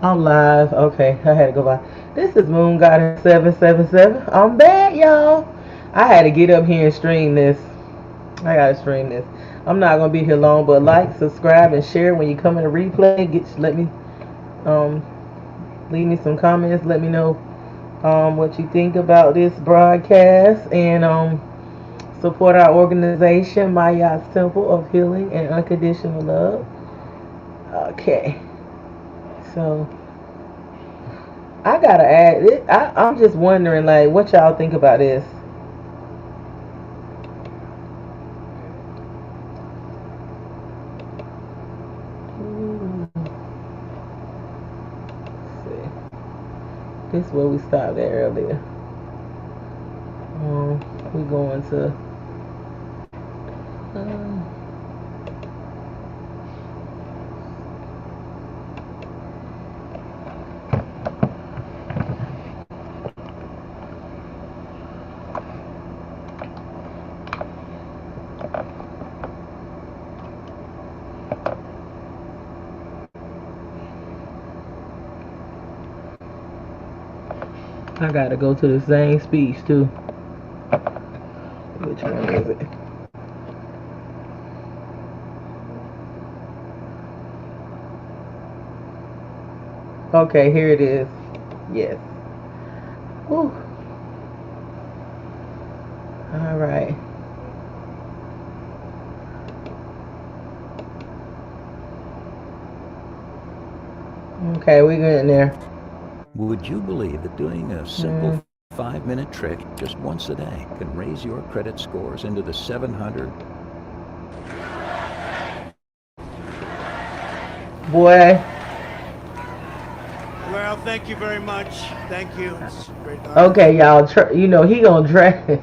I'm live. Okay, I had to go by. This is Moon Goddess 777. I'm back, y'all. I had to get up here and stream this. I gotta stream this. I'm not gonna be here long, but like, subscribe, and share when you come in the replay. Let me um leave me some comments. Let me know what you think about this broadcast, and support our organization, Maya's Temple of Healing and Unconditional Love. Okay, so I gotta add it. I'm just wondering, like, what y'all think about this. See, this is where we stopped at earlier. We going to. Um, I gotta go to the same speech too. Which one is it? Okay, here it is. Yes. Whew. All right. Okay, we getting there. Would you believe that doing a simple 5-minute trick just once a day can raise your credit scores into the 700? Boy. Well, thank you very much. Thank you. It's a great honor. Okay, y'all. You know he gonna drag.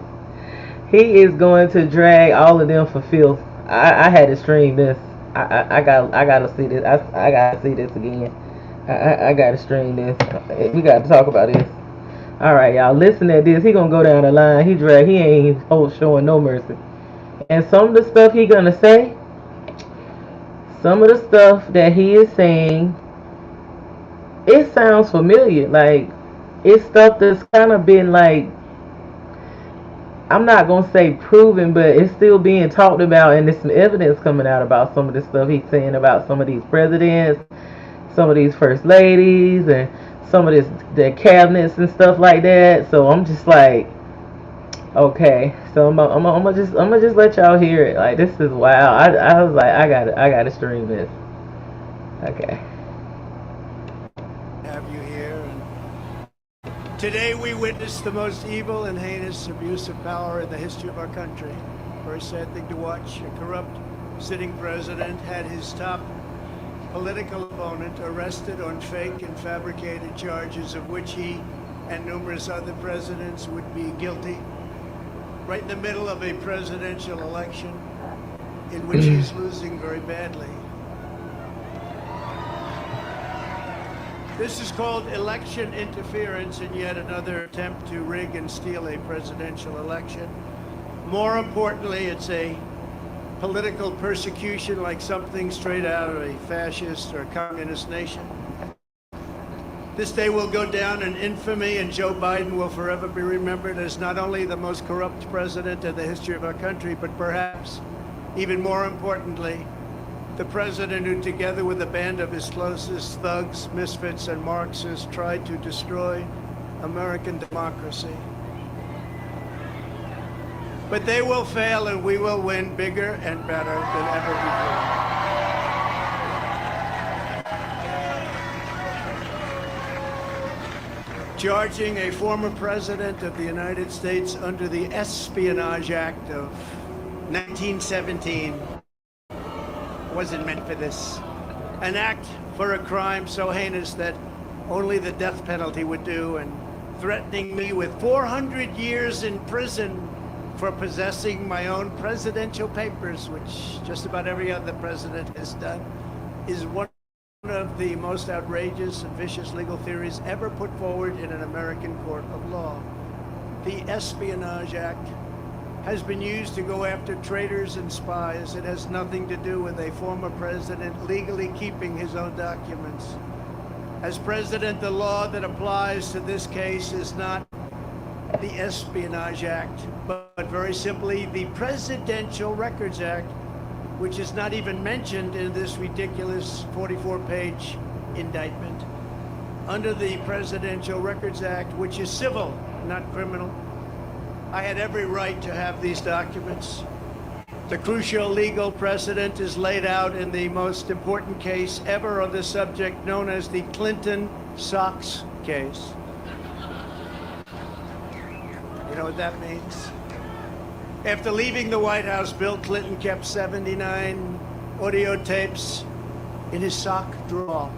He is going to drag all of them for filth. I had to stream this. I gotta see this. I gotta see this again. I gotta stream this. We gotta talk about this. All right, y'all. Listen to this. He gonna go down the line. He ain't showing no mercy. And some of the stuff he gonna say, some of the stuff that he is saying, it sounds familiar. Like it's stuff that's kind of been like, I'm not gonna say proven, but it's still being talked about, and there's some evidence coming out about some of the stuff he's saying about some of these presidents, some of these first ladies, and some of this the cabinets and stuff like that. So I'm just like, okay, so I'm gonna just let y'all hear it. Like, this is wild. I was like, I gotta stream this. Okay. Have you here. Today we witness the most evil and heinous abuse of power in the history of our country. Very sad thing to watch. A corrupt sitting president had his top political opponent arrested on fake and fabricated charges of which he and numerous other presidents would be guilty. Right in the middle of a presidential election in which he's losing very badly. This is called election interference, and yet another attempt to rig and steal a presidential election. More importantly, it's a political persecution like something straight out of a fascist or communist nation. This day will go down in infamy, and Joe Biden will forever be remembered as not only the most corrupt president in the history of our country, but perhaps, even more importantly, the president who, together with a band of his closest thugs, misfits, and Marxists, tried to destroy American democracy. But they will fail, and we will win bigger and better than ever before. Charging a former president of the United States under the Espionage Act of 1917 wasn't meant for this. An act for a crime so heinous that only the death penalty would do, and threatening me with 400 years in prison for possessing my own presidential papers, which just about every other president has done, is one of the most outrageous and vicious legal theories ever put forward in an American court of law. The Espionage Act has been used to go after traitors and spies. It has nothing to do with a former president legally keeping his own documents. As president, the law that applies to this case is not the Espionage Act, but very simply the Presidential Records Act, which is not even mentioned in this ridiculous 44-page indictment. Under the Presidential Records Act, which is civil, not criminal, I had every right to have these documents. The crucial legal precedent is laid out in the most important case ever on this subject, known as the Clinton Socks case. You know what that means? After leaving the White House, Bill Clinton kept 79 audio tapes in his sock drawer.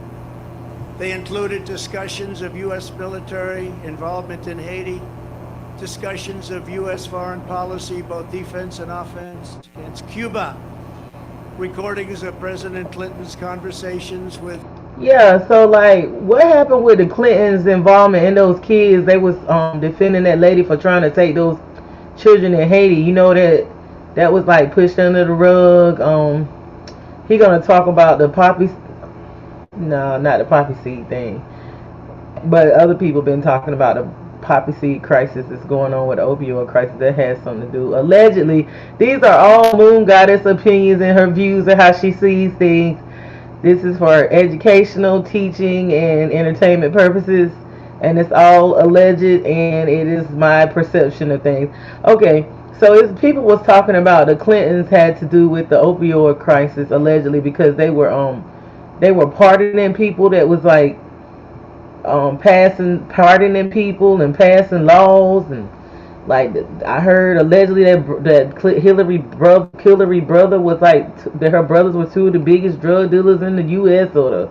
They included discussions of U.S. military involvement in Haiti, discussions of U.S. foreign policy, both defense and offense, against Cuba, recordings of President Clinton's conversations with... Yeah, so like, what happened with the Clintons' involvement in those kids? They was defending that lady for trying to take those children in Haiti. You know that was like pushed under the rug. He gonna talk about the poppy... No, not the poppy seed thing. But other people been talking about the poppy seed crisis that's going on with the opioid crisis. That has something to do. Allegedly, these are all Moon Goddess opinions and her views of how she sees things. This is for educational, teaching, and entertainment purposes. And it's all alleged, and it is my perception of things. Okay, so people was talking about the Clintons had to do with the opioid crisis, allegedly, because they were pardoning people that was like pardoning people and passing laws, and like I heard allegedly that Hillary brother was like that her brothers were two of the biggest drug dealers in the U.S. or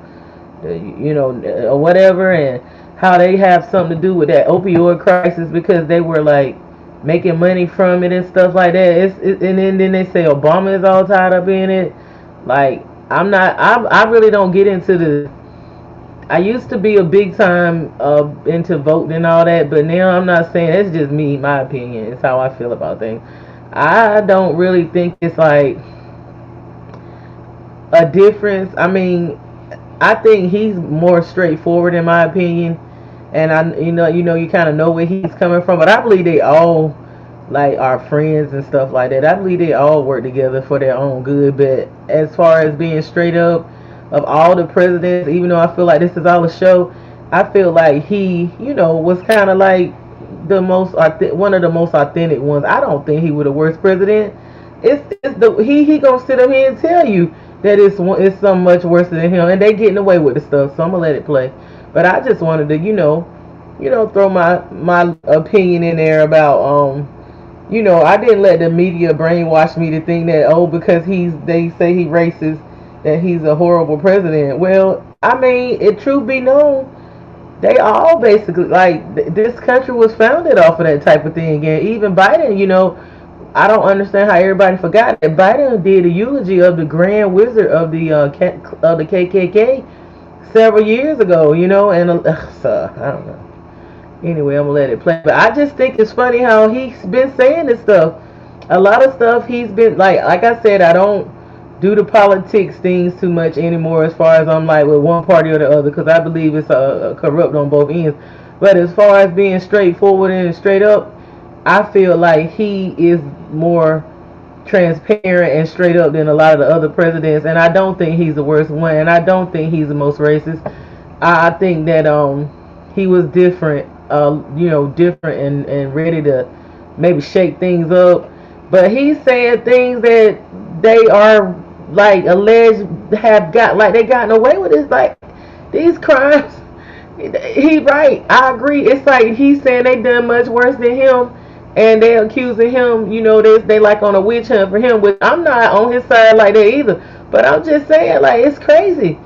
or whatever, and how they have something to do with that opioid crisis because they were like making money from it and stuff like that. And then they say Obama is all tied up in it. Like I really don't get into the... I used to be a big time into voting and all that, but now I'm not saying... It's just me, my opinion. It's how I feel about things. I don't really think it's like a difference. I mean, I think he's more straightforward in my opinion, and you kind of know where he's coming from. But I believe they all like are friends and stuff like that. I believe they all work together for their own good. But as far as being straight up, of all the presidents, even though I feel like this is all a show, I feel like he, was kind of like one of the most authentic ones. I don't think he was the worst president. He gonna sit up here and tell you that it's so much worse than him, and they getting away with the stuff. So I'm gonna let it play. But I just wanted to, throw my opinion in there about I didn't let the media brainwash me to think that because they say he racist, that he's a horrible president. Well, I mean, it truth be known, they all basically, like, this country was founded off of that type of thing. And even Biden, I don't understand how everybody forgot that Biden did a eulogy of the Grand Wizard of the KKK several years ago, and so, I don't know. Anyway, I'm gonna let it play. But I just think it's funny how he's been saying this stuff. A lot of stuff he's been like I said, I don't do the politics things too much anymore as far as I'm like with one party or the other, because I believe it's corrupt on both ends. But as far as being straightforward and straight up, I feel like he is more transparent and straight up than a lot of the other presidents, and I don't think he's the worst one, and I don't think he's the most racist. I think that he was different, different and ready to maybe shake things up. But he's saying things that they are like alleged have gotten away with. It's like these crimes. He right. I agree. It's like he's saying they done much worse than him, and they accusing him. They like on a witch hunt for him. But I'm not on his side like that either. But I'm just saying, like, it's crazy.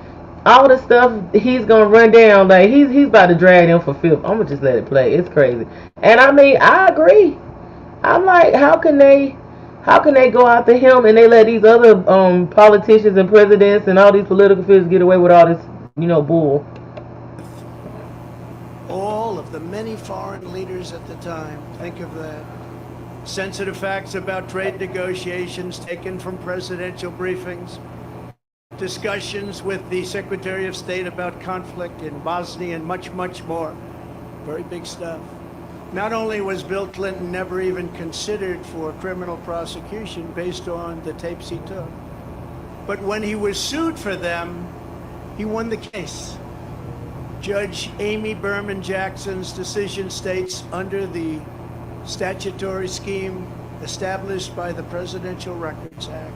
All the stuff he's gonna run down, like he's about to drag them for filth. I'm gonna just let it play. It's crazy. And I mean, I agree. I'm like, how can they go after him and they let these other politicians and presidents and all these political figures get away with all this, bull? All of the many foreign leaders at the time. Think of that. Sensitive facts about trade negotiations taken from presidential briefings. discussions with the Secretary of State about conflict in Bosnia and much, much more. Very big stuff. Not only was Bill Clinton never even considered for criminal prosecution based on the tapes he took, but when he was sued for them, he won the case. Judge Amy Berman Jackson's decision states, under the statutory scheme established by the Presidential Records Act,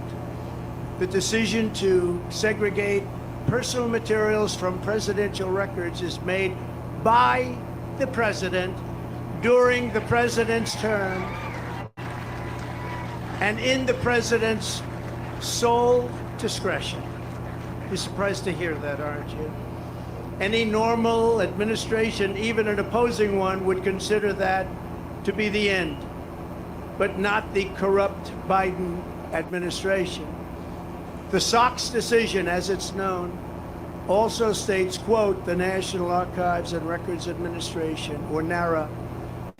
the decision to segregate personal materials from presidential records is made by the president during the president's term and in the president's sole discretion. You're surprised to hear that, aren't you? Any normal administration, even an opposing one, would consider that to be the end, but not the corrupt Biden administration. The SOX decision, as it's known, also states, quote, the National Archives and Records Administration, or NARA,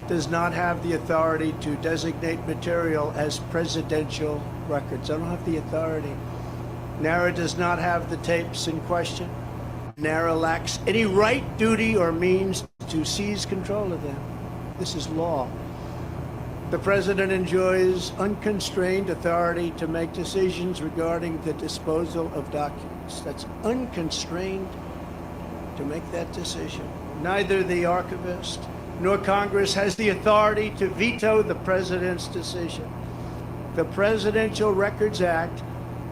does not have the authority to designate material as presidential records. I don't have the authority. NARA does not have the tapes in question. NARA lacks any right, duty, or means to seize control of them. This is law. The president enjoys unconstrained authority to make decisions regarding the disposal of documents. That's unconstrained to make that decision. Neither the archivist nor Congress has the authority to veto the president's decision. The Presidential Records Act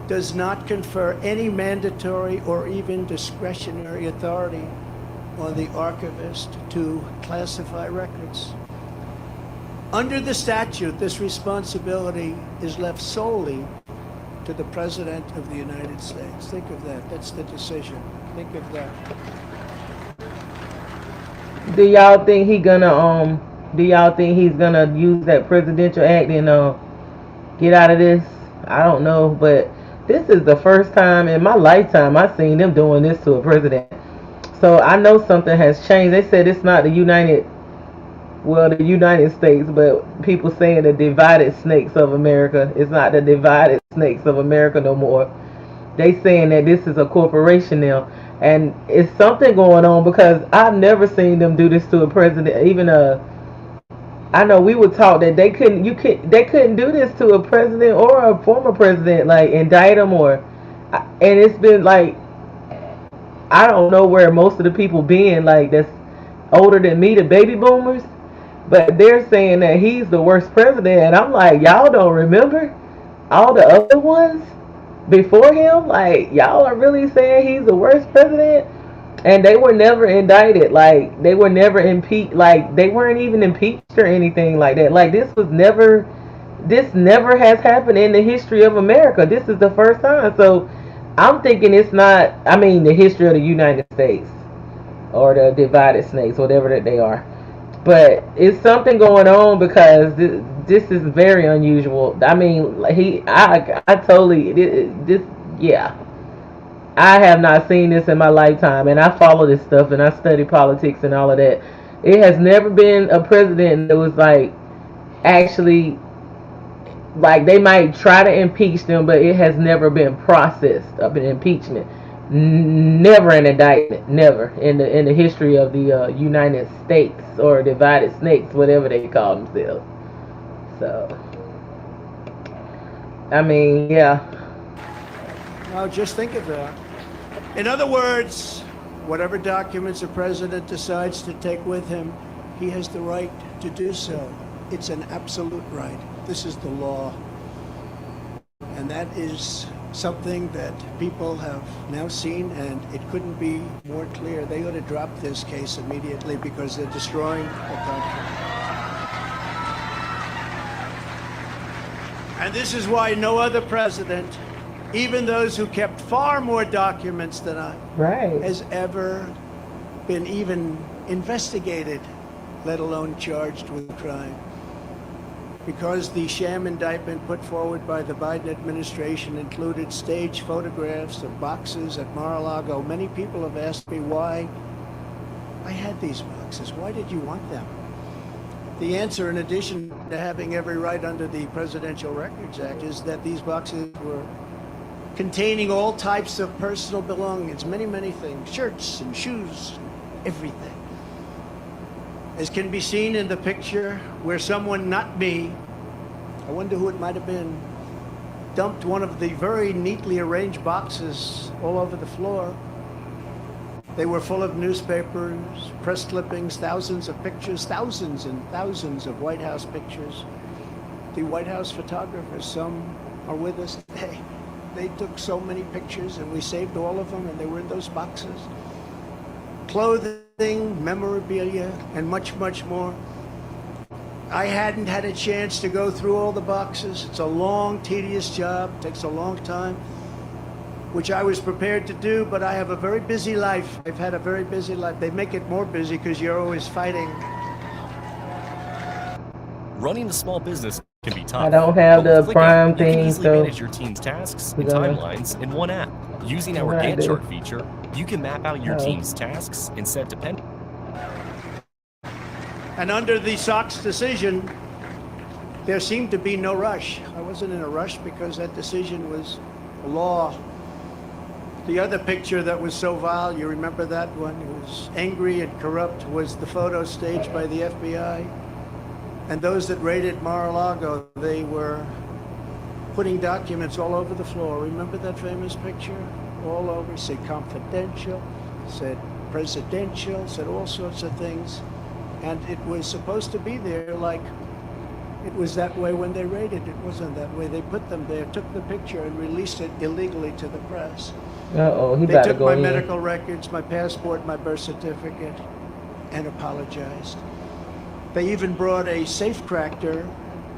does not confer any mandatory or even discretionary authority on the archivist to classify records. Under the statute, this responsibility is left solely to the President of the United States. Think of that. That's the decision. Think of that. Do y'all think he's gonna use that presidential act and get out of this? I don't know, but this is the first time in my lifetime I've seen them doing this to a president. So I know something has changed. They said it's not the United States, but people saying the divided snakes of America. It's not the divided snakes of America no more. They saying that this is a corporation now. And it's something going on because I've never seen them do this to a president. Even I know we were taught that they couldn't do this to a president or a former president, like indict them and it's been like, I don't know where most of the people been, like that's older than me, the baby boomers, but they're saying that he's the worst president, and I'm like, y'all don't remember all the other ones before him? Like, y'all are really saying he's the worst president? And they were never indicted, like they were never impeached, like they weren't even impeached or anything like that. Like this never has happened in the history of America. This is the first time. So I'm thinking it's not, the history of the United States or the divided snakes, whatever that they are. But it's something going on because this is very unusual. Yeah. I have not seen this in my lifetime, and I follow this stuff, and I study politics and all of that. It has never been a president that was like, actually, like they might try to impeach them, but it has never been processed of an impeachment. Never an indictment, never in the history of the United States or divided snakes, whatever they call themselves. So, yeah. Now, just think of that. In other words, whatever documents the president decides to take with him, he has the right to do so. It's an absolute right. This is the law. And that is something that people have now seen, and it couldn't be more clear. They ought to drop this case immediately because they're destroying the country. And this is why no other president, even those who kept far more documents than I, has ever been even investigated, let alone charged with a crime. Because the sham indictment put forward by the Biden administration included staged photographs of boxes at Mar-a-Lago. Many people have asked me why I had these boxes. Why did you want them? The answer, in addition to having every right under the Presidential Records Act, is that these boxes were containing all types of personal belongings, many, many things, shirts and shoes, everything. As can be seen in the picture where someone, not me, I wonder who it might have been, dumped one of the very neatly arranged boxes all over the floor. They were full of newspapers, press clippings, thousands of pictures, thousands and thousands of White House pictures. The White House photographers, some are with us today. They took so many pictures and we saved all of them and they were in those boxes. Clothing, memorabilia, and much, much more. I hadn't had a chance to go through all the boxes. It's a long, tedious job, takes a long time, which I was prepared to do, but I have a very busy life. I've had a very busy life. They make it more busy because you're always fighting. Running a small business can be tough. I don't have But with the ClickUp, Prime you can thing, easily so manage your team's tasks and we're gonna- timelines in one app. Using our What I Gantt do. chart feature, you can map out your Oh. team's tasks and set dependent. And under the Sox decision, there seemed to be no rush. I wasn't in a rush because that decision was law. The other picture that was so vile, you remember that one? It was angry and corrupt, was the photo staged by the FBI. And those that raided Mar-a-Lago, they were putting documents all over the floor. Remember that famous picture? All over, said confidential, said presidential, said all sorts of things. And it was supposed to be there like it was that way when they raided. It wasn't that way. They put them there, took the picture and released it illegally to the press. Uh-oh, he They about to took go my in. medical records, my passport, my birth certificate, and apologized. They even brought a safecracker.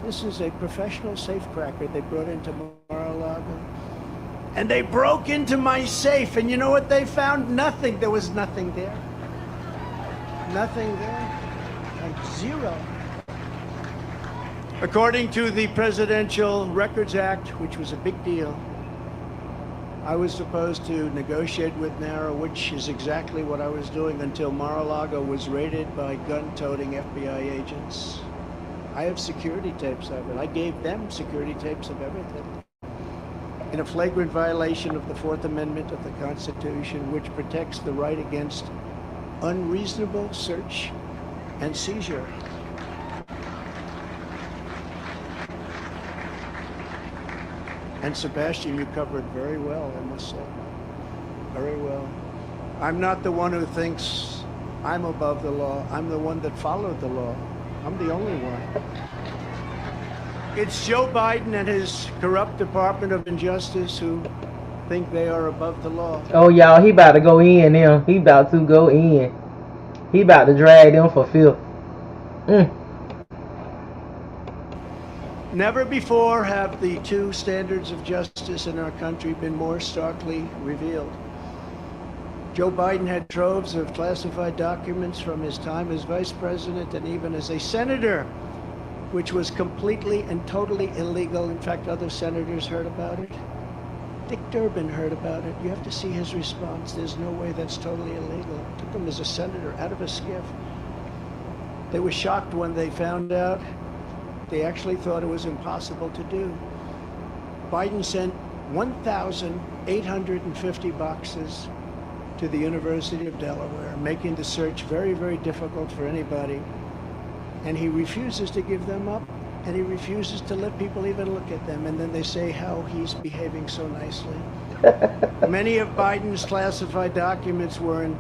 This is a professional safecracker they brought into Mar-a-Lago. And they broke into my safe, and you know what they found? Nothing. There was nothing there. Nothing there. Like zero. According to the Presidential Records Act, which was a big deal, I was supposed to negotiate with NARA, which is exactly what I was doing until Mar-a-Lago was raided by gun-toting FBI agents. I have security tapes of it. I gave them security tapes of everything. In a flagrant violation of the Fourth Amendment of the Constitution, which protects the right against unreasonable search and seizure. And Sebastian, you covered very well, I must say. Very well. I'm not the one who thinks I'm above the law. I'm the one that followed the law. I'm the only one. It's Joe Biden and his corrupt Department of Injustice who think they are above the law. Oh, y'all, he about to go in now. He about to go in. He about to drag them for filth. Never before have the two standards of justice in our country been more starkly revealed. Joe Biden had troves of classified documents from his time as vice president and even as a senator, which was completely and totally illegal. In fact, other senators heard about it. Dick Durbin heard about it. You have to see his response. There's no way that's totally illegal. It took him as a senator out of a skiff. They were shocked when they found out. They actually thought it was impossible to do. Biden sent 1,850 boxes to the University of Delaware, making the search very, very difficult for anybody. And he refuses to give them up, and he refuses to let people even look at them. And then they say how he's behaving so nicely. Many of Biden's classified documents were in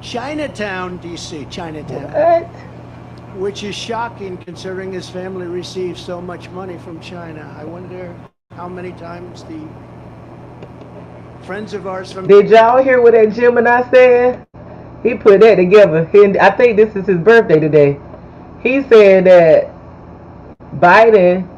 Chinatown, D.C., Chinatown. What? Which is shocking considering his family receives so much money from China. I wonder how many times the friends of ours from... Did y'all hear what that Gemini said? He put that together. And I think this is his birthday today. He said that Biden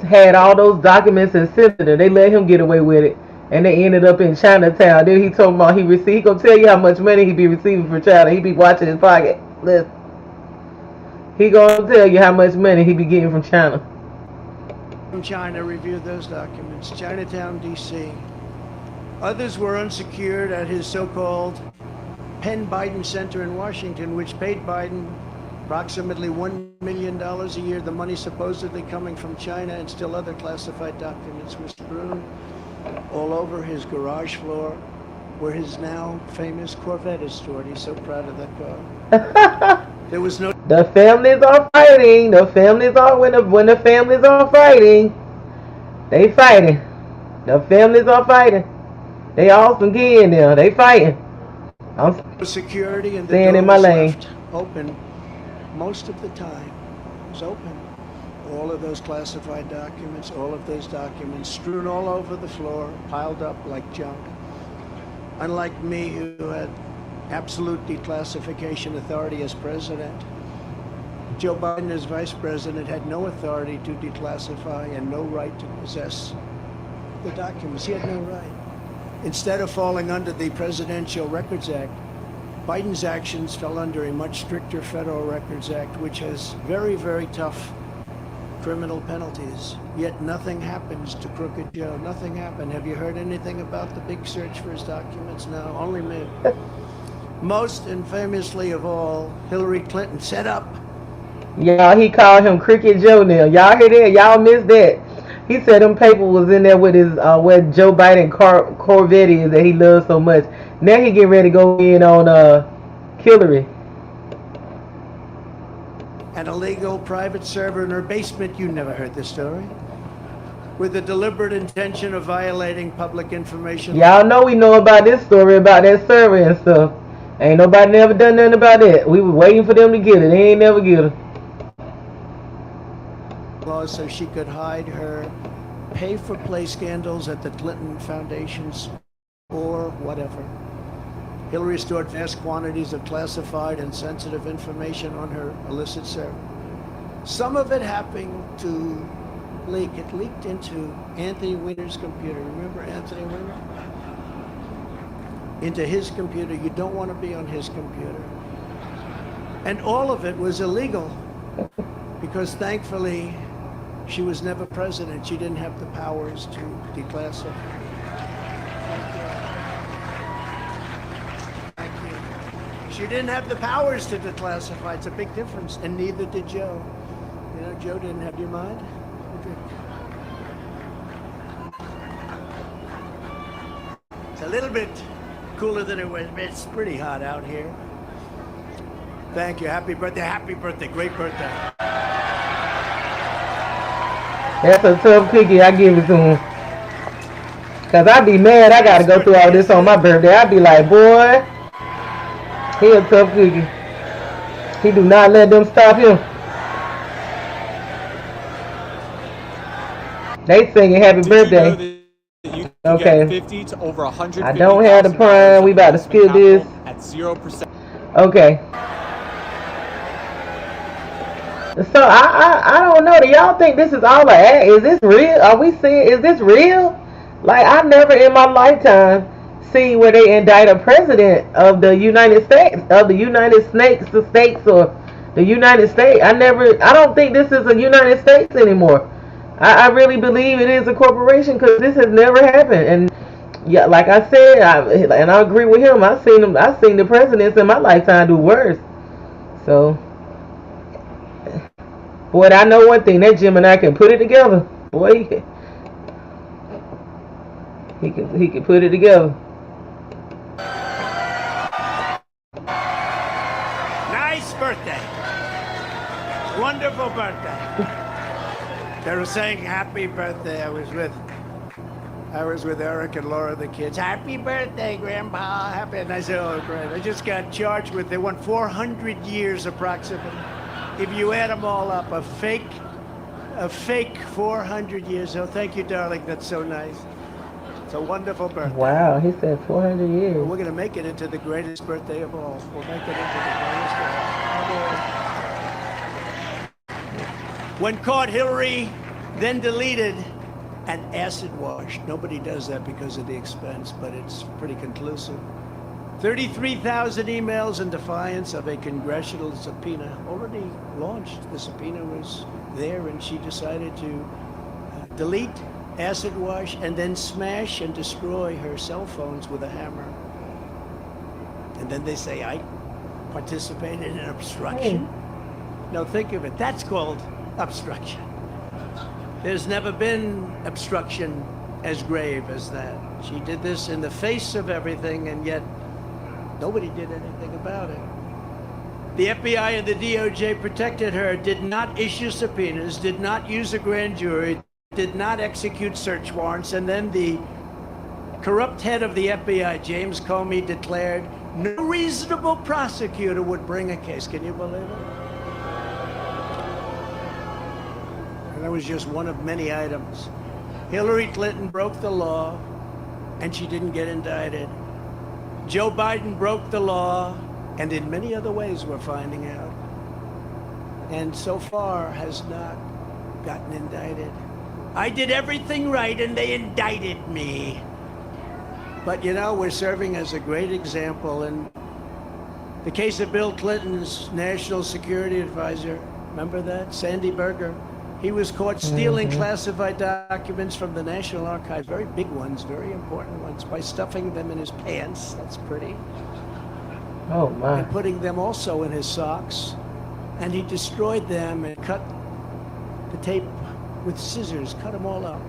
had all those documents and sent it. They let him get away with it. And they ended up in Chinatown. Then he told about he gonna tell you how much money he be receiving from China. He be watching his pocket. Listen. He gonna tell you how much money he be getting from China. From China reviewed those documents. Chinatown, D.C. Others were unsecured at his so-called Penn Biden Center in Washington, which paid Biden approximately $1 million a year. The money supposedly coming from China, and still other classified documents were strewn all over his garage floor where his now famous Corvette is stored. He's so proud of that car. There was no... The families are fighting. The families are when the families are fighting. They fighting. The families are fighting. They all some kid in there. They fighting. I'm security, and the staying door in my was lane. left open most of the time. It was open. All of those classified documents, all of those documents strewn all over the floor, piled up like junk. Unlike me, who had absolute declassification authority as president, Joe Biden as vice president had no authority to declassify and no right to possess the documents. He had no right. Instead of falling under the Presidential Records Act, Biden's actions fell under a much stricter Federal Records Act, which has very, very tough criminal penalties. Yet nothing happens to Crooked Joe. Nothing happened. Have you heard anything about the big search for his documents? No, only me. Most infamously of all, Hillary Clinton set up. Y'all, he called him Cricket Joe now. Y'all hear that? Y'all missed that. He said them paper was in there with his where Joe Biden Corvette is that he loves so much. Now he getting ready to go in on Hillary. An illegal private server in her basement. You never heard this story. With the deliberate intention of violating public information. Y'all know we know about this story about that server and stuff. Ain't nobody never done nothing about that. We were waiting for them to get it. They ain't never get it. So she could hide her pay-for-play scandals at the Clinton Foundations or whatever. Hillary stored vast quantities of classified and sensitive information on her illicit server. Some of it happened to leak. It leaked into Anthony Weiner's computer. Remember Anthony Weiner? Into his computer. You don't want to be on his computer. And all of it was illegal because thankfully she was never president. She didn't have the powers to declassify. Thank you. She didn't have the powers to declassify. It's a big difference, and neither did Joe. You know, Joe didn't have your mind. It's a little bit cooler than it was, but it's pretty hot out here. Thank you. Happy birthday. Happy birthday. Great birthday. That's a tough cookie. I give it to him. Cause I be mad. I gotta go through all this on my birthday. I be like, boy, he a tough cookie. He do not let them stop him. They singing happy birthday. Okay. 50 to over 150. I don't have the prime. We about to skip this. At 0%. Okay. So I don't know. Do y'all think this is all an act? Is this real? Are we seeing? Is this real? Like, I've never in my lifetime seen where they indict a president of the United States, of the United States, or the United States. I don't think this is a United States anymore. I really believe it is a corporation because this has never happened. And yeah, like I said, and I agree with him. I've seen the presidents in my lifetime do worse. So, boy, I know one thing. That Gemini can put it together. Boy, he can put it together. Nice birthday. Wonderful birthday. They were saying happy birthday. I was with Eric and Laura, the kids. Happy birthday, Grandpa. Happy. And I said, oh, great. I just got charged with, they want 400 years approximately. If you add them all up, a fake 400 years. Oh, thank you, darling. That's so nice. It's a wonderful birthday. Wow, he said 400 years. We're going to make it into the greatest birthday of all. We'll make it into the greatest of all. When caught, Hillary then deleted and acid washed. Nobody does that because of the expense, but it's pretty conclusive. 33,000 emails in defiance of a congressional subpoena. Already launched. The subpoena was there, and she decided to delete, acid wash, and then smash and destroy her cell phones with a hammer. And then they say, I participated in obstruction. Now think of it. That's called obstruction. There's never been obstruction as grave as that. She did this in the face of everything, and yet nobody did anything about it. The FBI and the DOJ protected her, did not issue subpoenas, did not use a grand jury, did not execute search warrants, and then the corrupt head of the FBI, James Comey, declared no reasonable prosecutor would bring a case. Can you believe it? And that was just one of many items. Hillary Clinton broke the law, and she didn't get indicted. Joe Biden broke the law, and in many other ways we're finding out, and so far has not gotten indicted. I did everything right, and they indicted me. But you know, we're serving as a great example. In the case of Bill Clinton's national security advisor, remember that? Sandy Berger. He was caught stealing classified documents from the National Archives, very big ones, very important ones, by stuffing them in his pants. That's pretty. Oh my. And putting them also in his socks. And he destroyed them and cut the tape with scissors, cut them all up.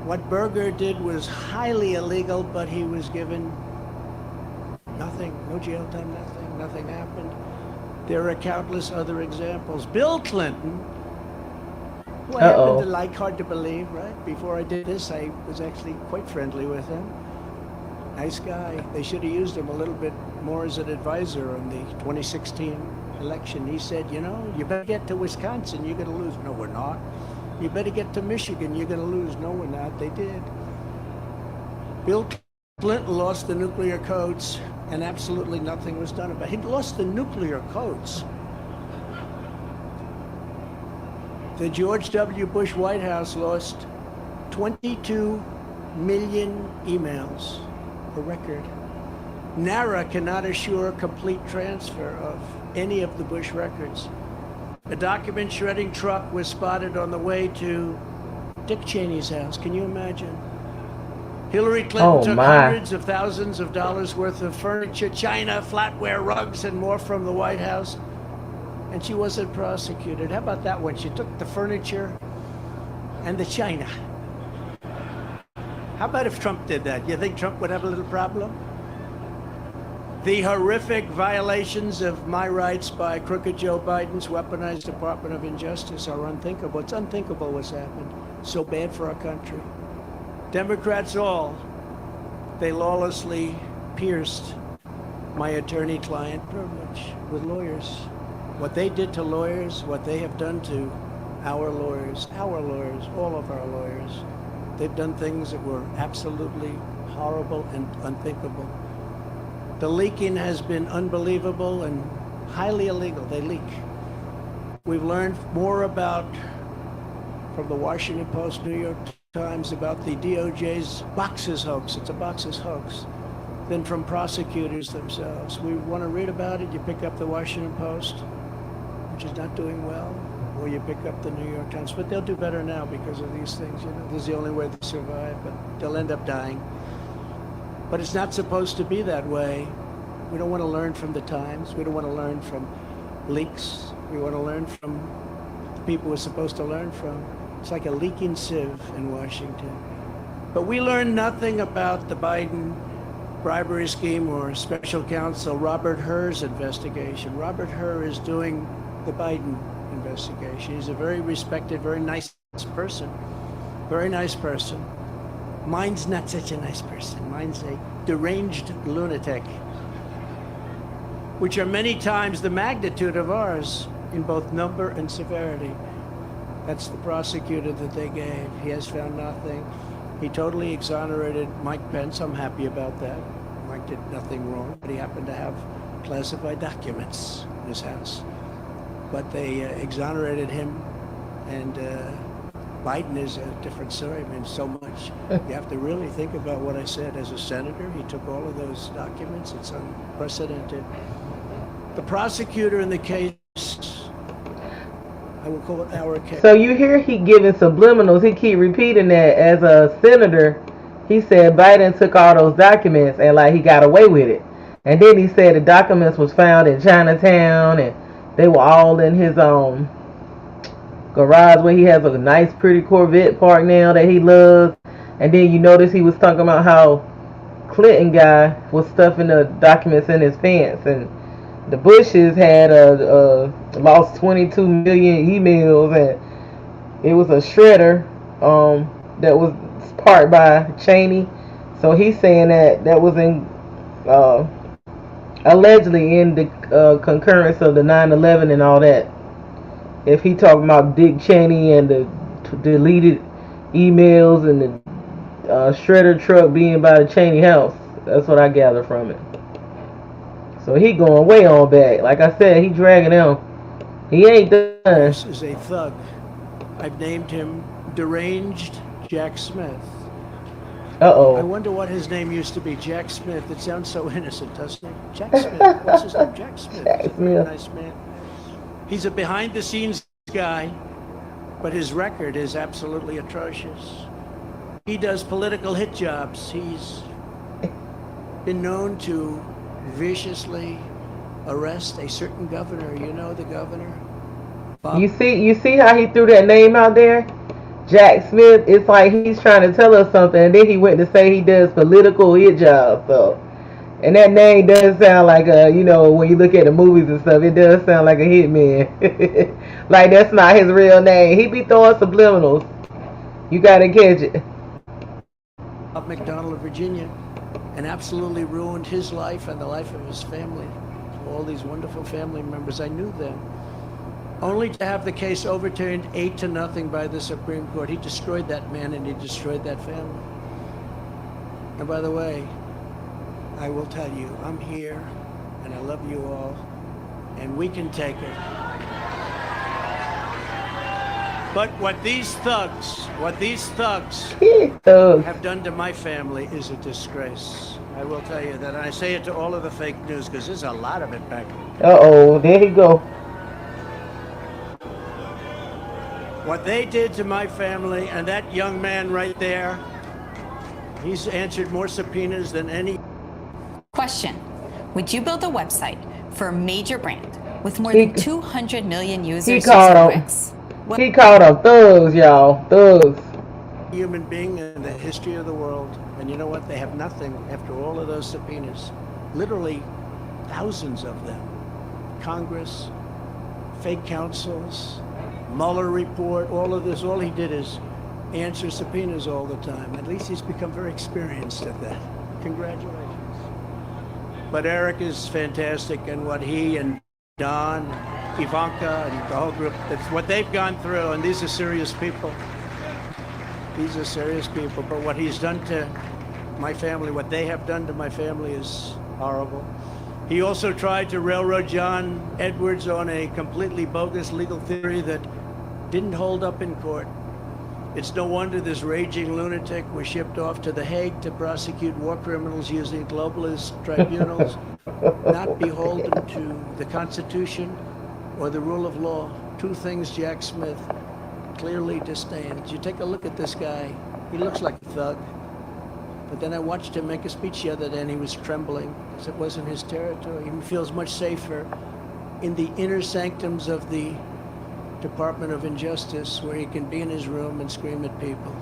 What Berger did was highly illegal, but he was given nothing, no jail time, nothing happened. There are countless other examples. Bill Clinton, who I happen to like, hard to believe, right? Before I did this, I was actually quite friendly with him. Nice guy. They should have used him a little bit more as an advisor on the 2016 election. He said, you know, you better get to Wisconsin, you're going to lose. No, we're not. You better get to Michigan, you're going to lose. No, we're not. They did. Bill Clinton lost the nuclear codes, and absolutely nothing was done about it. He lost the nuclear codes. The George W. Bush White House lost 22 million emails, a record. NARA cannot assure complete transfer of any of the Bush records. A document shredding truck was spotted on the way to Dick Cheney's house. Can you imagine? Hillary Clinton took hundreds of thousands of dollars worth of furniture, china, flatware, rugs, and more from the White House, and she wasn't prosecuted. How about that one? She took the furniture and the china. How about if Trump did that? You think Trump would have a little problem? The horrific violations of my rights by crooked Joe Biden's weaponized Department of Injustice are unthinkable. It's unthinkable what's happened. So bad for our country. Democrats all, they lawlessly pierced my attorney-client privilege with lawyers. What they did to lawyers, what they have done to our lawyers, all of our lawyers, they've done things that were absolutely horrible and unthinkable. The leaking has been unbelievable and highly illegal. They leak. We've learned more about, from the Washington Post, New York Times, about the DOJ's boxes hoax. It's a boxes hoax. Than from prosecutors themselves. We want to read about it. You pick up the Washington Post, which is not doing well, or you pick up the New York Times. But they'll do better now because of these things. You know, this is the only way they survive, but they'll end up dying. But it's not supposed to be that way. We don't want to learn from the Times. We don't want to learn from leaks. We want to learn from the people we're supposed to learn from. It's like a leaking sieve in Washington. But we learned nothing about the Biden bribery scheme or special counsel Robert Hur's investigation. Robert Hur is doing the Biden investigation. He's a very respected, very nice person. Very nice person. Mine's not such a nice person. Mine's a deranged lunatic, which are many times the magnitude of ours in both number and severity. That's the prosecutor that they gave. He has found nothing. He totally exonerated Mike Pence. I'm happy about that. Mike did nothing wrong, but he happened to have classified documents in his house. But they exonerated him, and Biden is a different story. I mean, so much. You have to really think about what I said. As a senator, he took all of those documents. It's unprecedented. The prosecutor in the case, I will call it our case. So you hear he giving subliminals. He keep repeating that as a senator. He said Biden took all those documents and like he got away with it. And then he said the documents was found in Chinatown and they were all in his garage where he has a nice, pretty Corvette parked now that he loves. And then you notice he was talking about how Clinton guy was stuffing the documents in his pants, and the Bushes had lost 22 million emails, and it was a shredder that was parked by Chaniney. So he's saying that was in allegedly in the concurrence of the 9/11 and all that. If he talking about Dick Cheney and the deleted emails and the shredder truck being by the Cheney house, that's what I gather from it. So he going way on back. Like I said, he dragging him. He ain't done. This is a thug. I've named him Deranged Jack Smith. I Uh-oh. wonder what his name used to be. Jack Smith. It sounds so innocent, doesn't it? Jack Smith. What's his name? Jack Smith. Jack He's a very Smith. nice man. He's a behind-the-scenes guy, but his record is absolutely atrocious. He does political hit jobs. He's been known to viciously arrest a certain governor. You know the governor? Bob. You see how he threw that name out there? Jack Smith. It's like he's trying to tell us something, and then he went to say he does political hit jobs. So, and that name does sound like when you look at the movies and stuff, it does sound like a hitman. Like that's not his real name. He be throwing subliminals. You gotta catch it. Bob McDonald of Virginia, and absolutely ruined his life and the life of his family. All these wonderful family members, I knew them. Only to have the case overturned 8-0 by the Supreme Court. He destroyed that man and he destroyed that family. And by the way, I will tell you, I'm here and I love you all, and we can take it. But what these thugs have done to my family is a disgrace. I will tell you that. And I say it to all of the fake news because there's a lot of it back there. Uh-oh, there he go. What they did to my family, and that young man right there, he's answered more subpoenas than any. Question: would you build a website for a major brand with more than 200 million users using Wix? He called them thugs, y'all. Thugs. Human being in the history of the world. And you know what? They have nothing after all of those subpoenas. Literally thousands of them. Congress, fake counsels, Mueller report, all of this. All he did is answer subpoenas all the time. At least he's become very experienced at that. Congratulations. But Eric is fantastic, and what he and Don, Ivanka, and the whole group, that's what they've gone through, and these are serious people. These are serious people, but what he's done to my family, what they have done to my family is horrible. He also tried to railroad John Edwards on a completely bogus legal theory that didn't hold up in court. It's no wonder this raging lunatic was shipped off to The Hague to prosecute war criminals using globalist tribunals, not beholden to the Constitution or the rule of law. Two things Jack Smith clearly disdains. You take a look at this guy, he looks like a thug. But then I watched him make a speech the other day and he was trembling because it wasn't his territory. He feels much safer in the inner sanctums of the Department of Injustice, where he can be in his room and scream at people.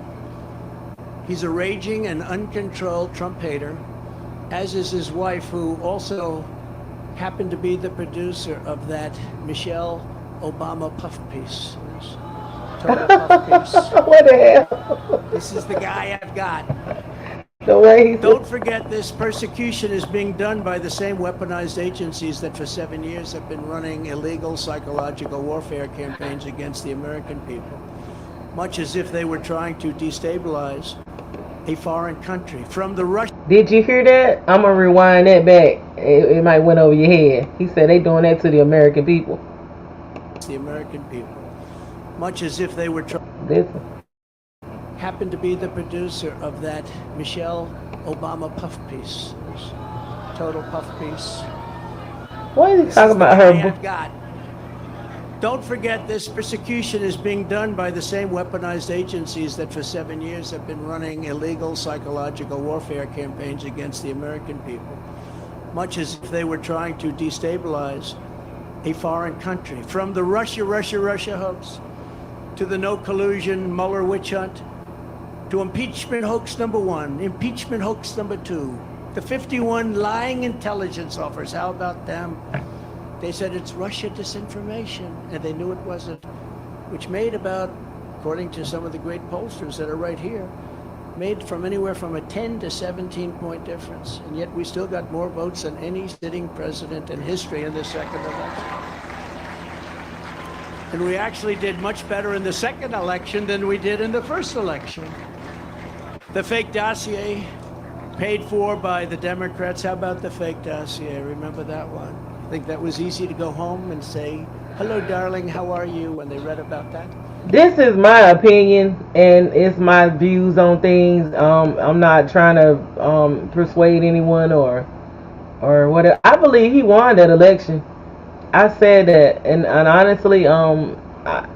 He's a raging and uncontrolled Trump hater, as is his wife, who also happened to be the producer of that Michelle Obama puff piece. Total puff piece. What the hell? This is the guy I've got. The way he Don't forget, this persecution is being done by the same weaponized agencies that for 7 years have been running illegal psychological warfare campaigns against the American people, much as if they were trying to destabilize a foreign country. From the Russian... Did you hear that? I'm going to rewind that back. It might went over your head. He said they doing that to the American people. The American people, much as if they were trying... Listen. Happened to be the producer of that Michelle Obama puff piece. Total puff piece. What is he talking about her? God. Don't forget, this persecution is being done by the same weaponized agencies that for 7 years have been running illegal psychological warfare campaigns against the American people, much as if they were trying to destabilize a foreign country. From the Russia hoax, to the no collusion Mueller witch hunt, to impeachment hoax number 1, impeachment hoax number 2, the 51 lying intelligence offers. How about them? They said it's Russia disinformation, and they knew it wasn't, which made about, according to some of the great pollsters that are right here, made from anywhere from a 10 to 17 point difference. And yet we still got more votes than any sitting president in history in the second election. And we actually did much better in the second election than we did in the first election. The fake dossier paid for by the Democrats. How about the fake dossier? Remember that one? I think that was easy to go home and say, hello, darling, how are you, when they read about that? This is my opinion, and it's my views on things. I'm not trying to persuade anyone or whatever. I believe he won that election. I said that, and honestly, I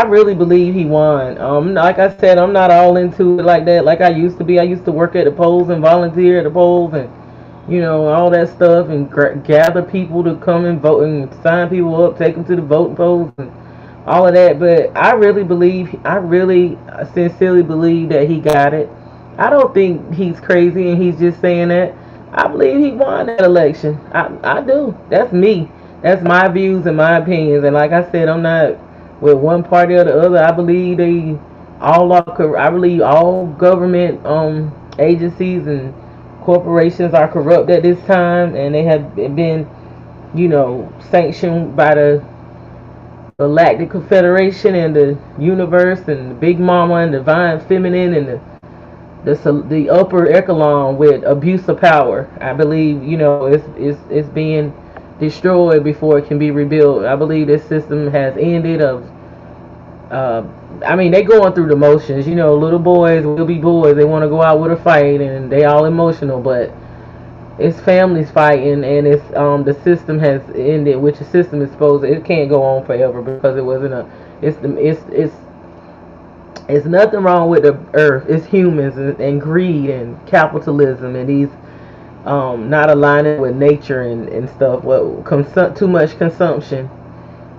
really believe he won. Like I said, I'm not all into it like that, like I used to be. I used to work at the polls and volunteer at the polls, and all that stuff, and gather people to come and vote and sign people up, take them to the voting polls, and all of that. But I really sincerely believe that he got it. I don't think he's crazy and he's just saying that. I believe he won that election. I do. That's me. That's my views and my opinions. And like I said, I'm not with one party or the other. I believe I believe all government agencies and corporations are corrupt at this time, and they have been, sanctioned by the Galactic Confederation and the universe and the Big Mama and Divine Feminine and the upper echelon with abuse of power. I believe it's being destroyed before it can be rebuilt. I believe this system has ended. They going through the motions. Little boys will be boys. They want to go out with a fight and they all emotional, but it's families fighting, and it's the system has ended, which the system is supposed to, it can't go on forever because it wasn't it's nothing wrong with the earth. It's humans and greed and capitalism and these not aligning with nature and stuff. Too much consumption,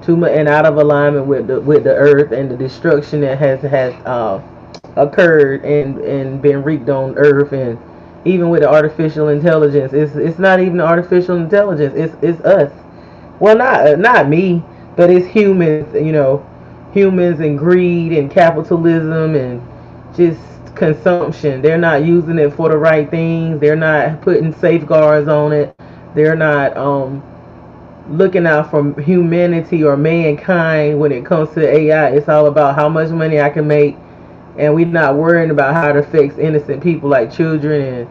too much, and out of alignment with the earth and the destruction that has occurred and been wreaked on earth. And even with the artificial intelligence, it's not even artificial intelligence. It's us. Well, not me, but it's humans. Humans and greed and capitalism and just consumption. They're not using it for the right things. They're not putting safeguards on it. They're not looking out for humanity or mankind when it comes to AI. It's all about how much money I can make, and we're not worrying about how it affects innocent people like children and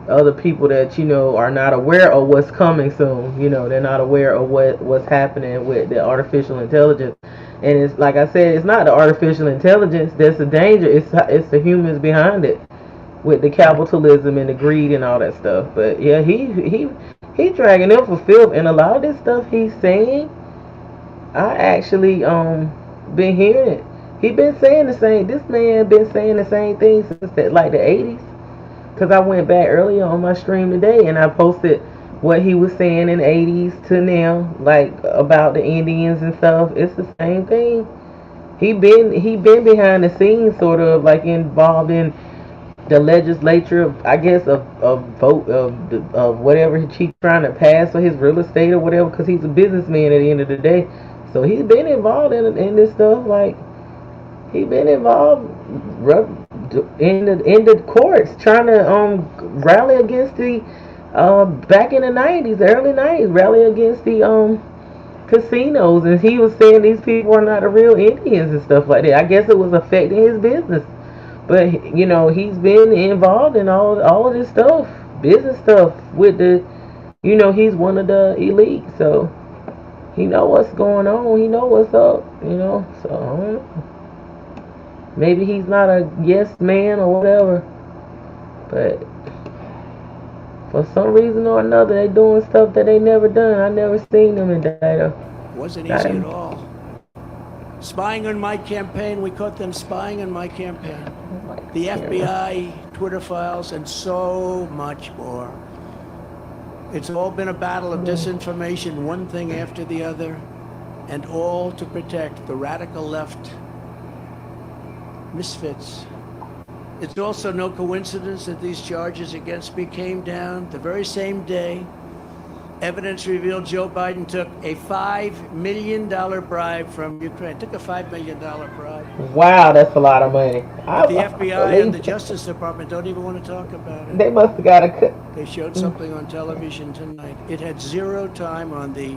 other people that are not aware of what's coming soon. They're not aware of what's happening with the artificial intelligence. And it's like I said, it's not the artificial intelligence that's the danger. It's the humans behind it, with the capitalism and the greed and all that stuff. But yeah, he dragging them for filth, and a lot of this stuff he's saying, I actually been hearing it. This man been saying the same thing since the 80s. Because I went back earlier on my stream today and I posted what he was saying in the 80s to now, like about the Indians and stuff. It's the same thing. He been behind the scenes, sort of like involved in the legislature, I guess, of vote of whatever he's trying to pass for his real estate or whatever, because he's a businessman at the end of the day. So he's been involved in this stuff. Like, he's been involved in the courts trying to rally against the back in the 90s, early 90s, rally against the casinos, and he was saying these people are not the real Indians and stuff like that. I guess it was affecting his business, but he's been involved in all of this stuff, business stuff with the, he's one of the elite, so he know what's going on, he know what's up, so I don't know. Maybe he's not a yes man or whatever, but for some reason or another, they doing stuff that they never done. I never seen them in data. Wasn't easy at all. Spying on my campaign, we caught them spying on my campaign. The FBI, Twitter files, and so much more. It's all been a battle of disinformation, one thing after the other. and all to protect the radical left misfits. It's also no coincidence that these charges against me came down the very same day. Evidence revealed Joe Biden took a $5 million bribe from Ukraine. Took a $5 million bribe. Wow, that's a lot of money. But the FBI and the Justice Department don't even want to talk about it. They must have got a cut. They showed something on television tonight. It had zero time on the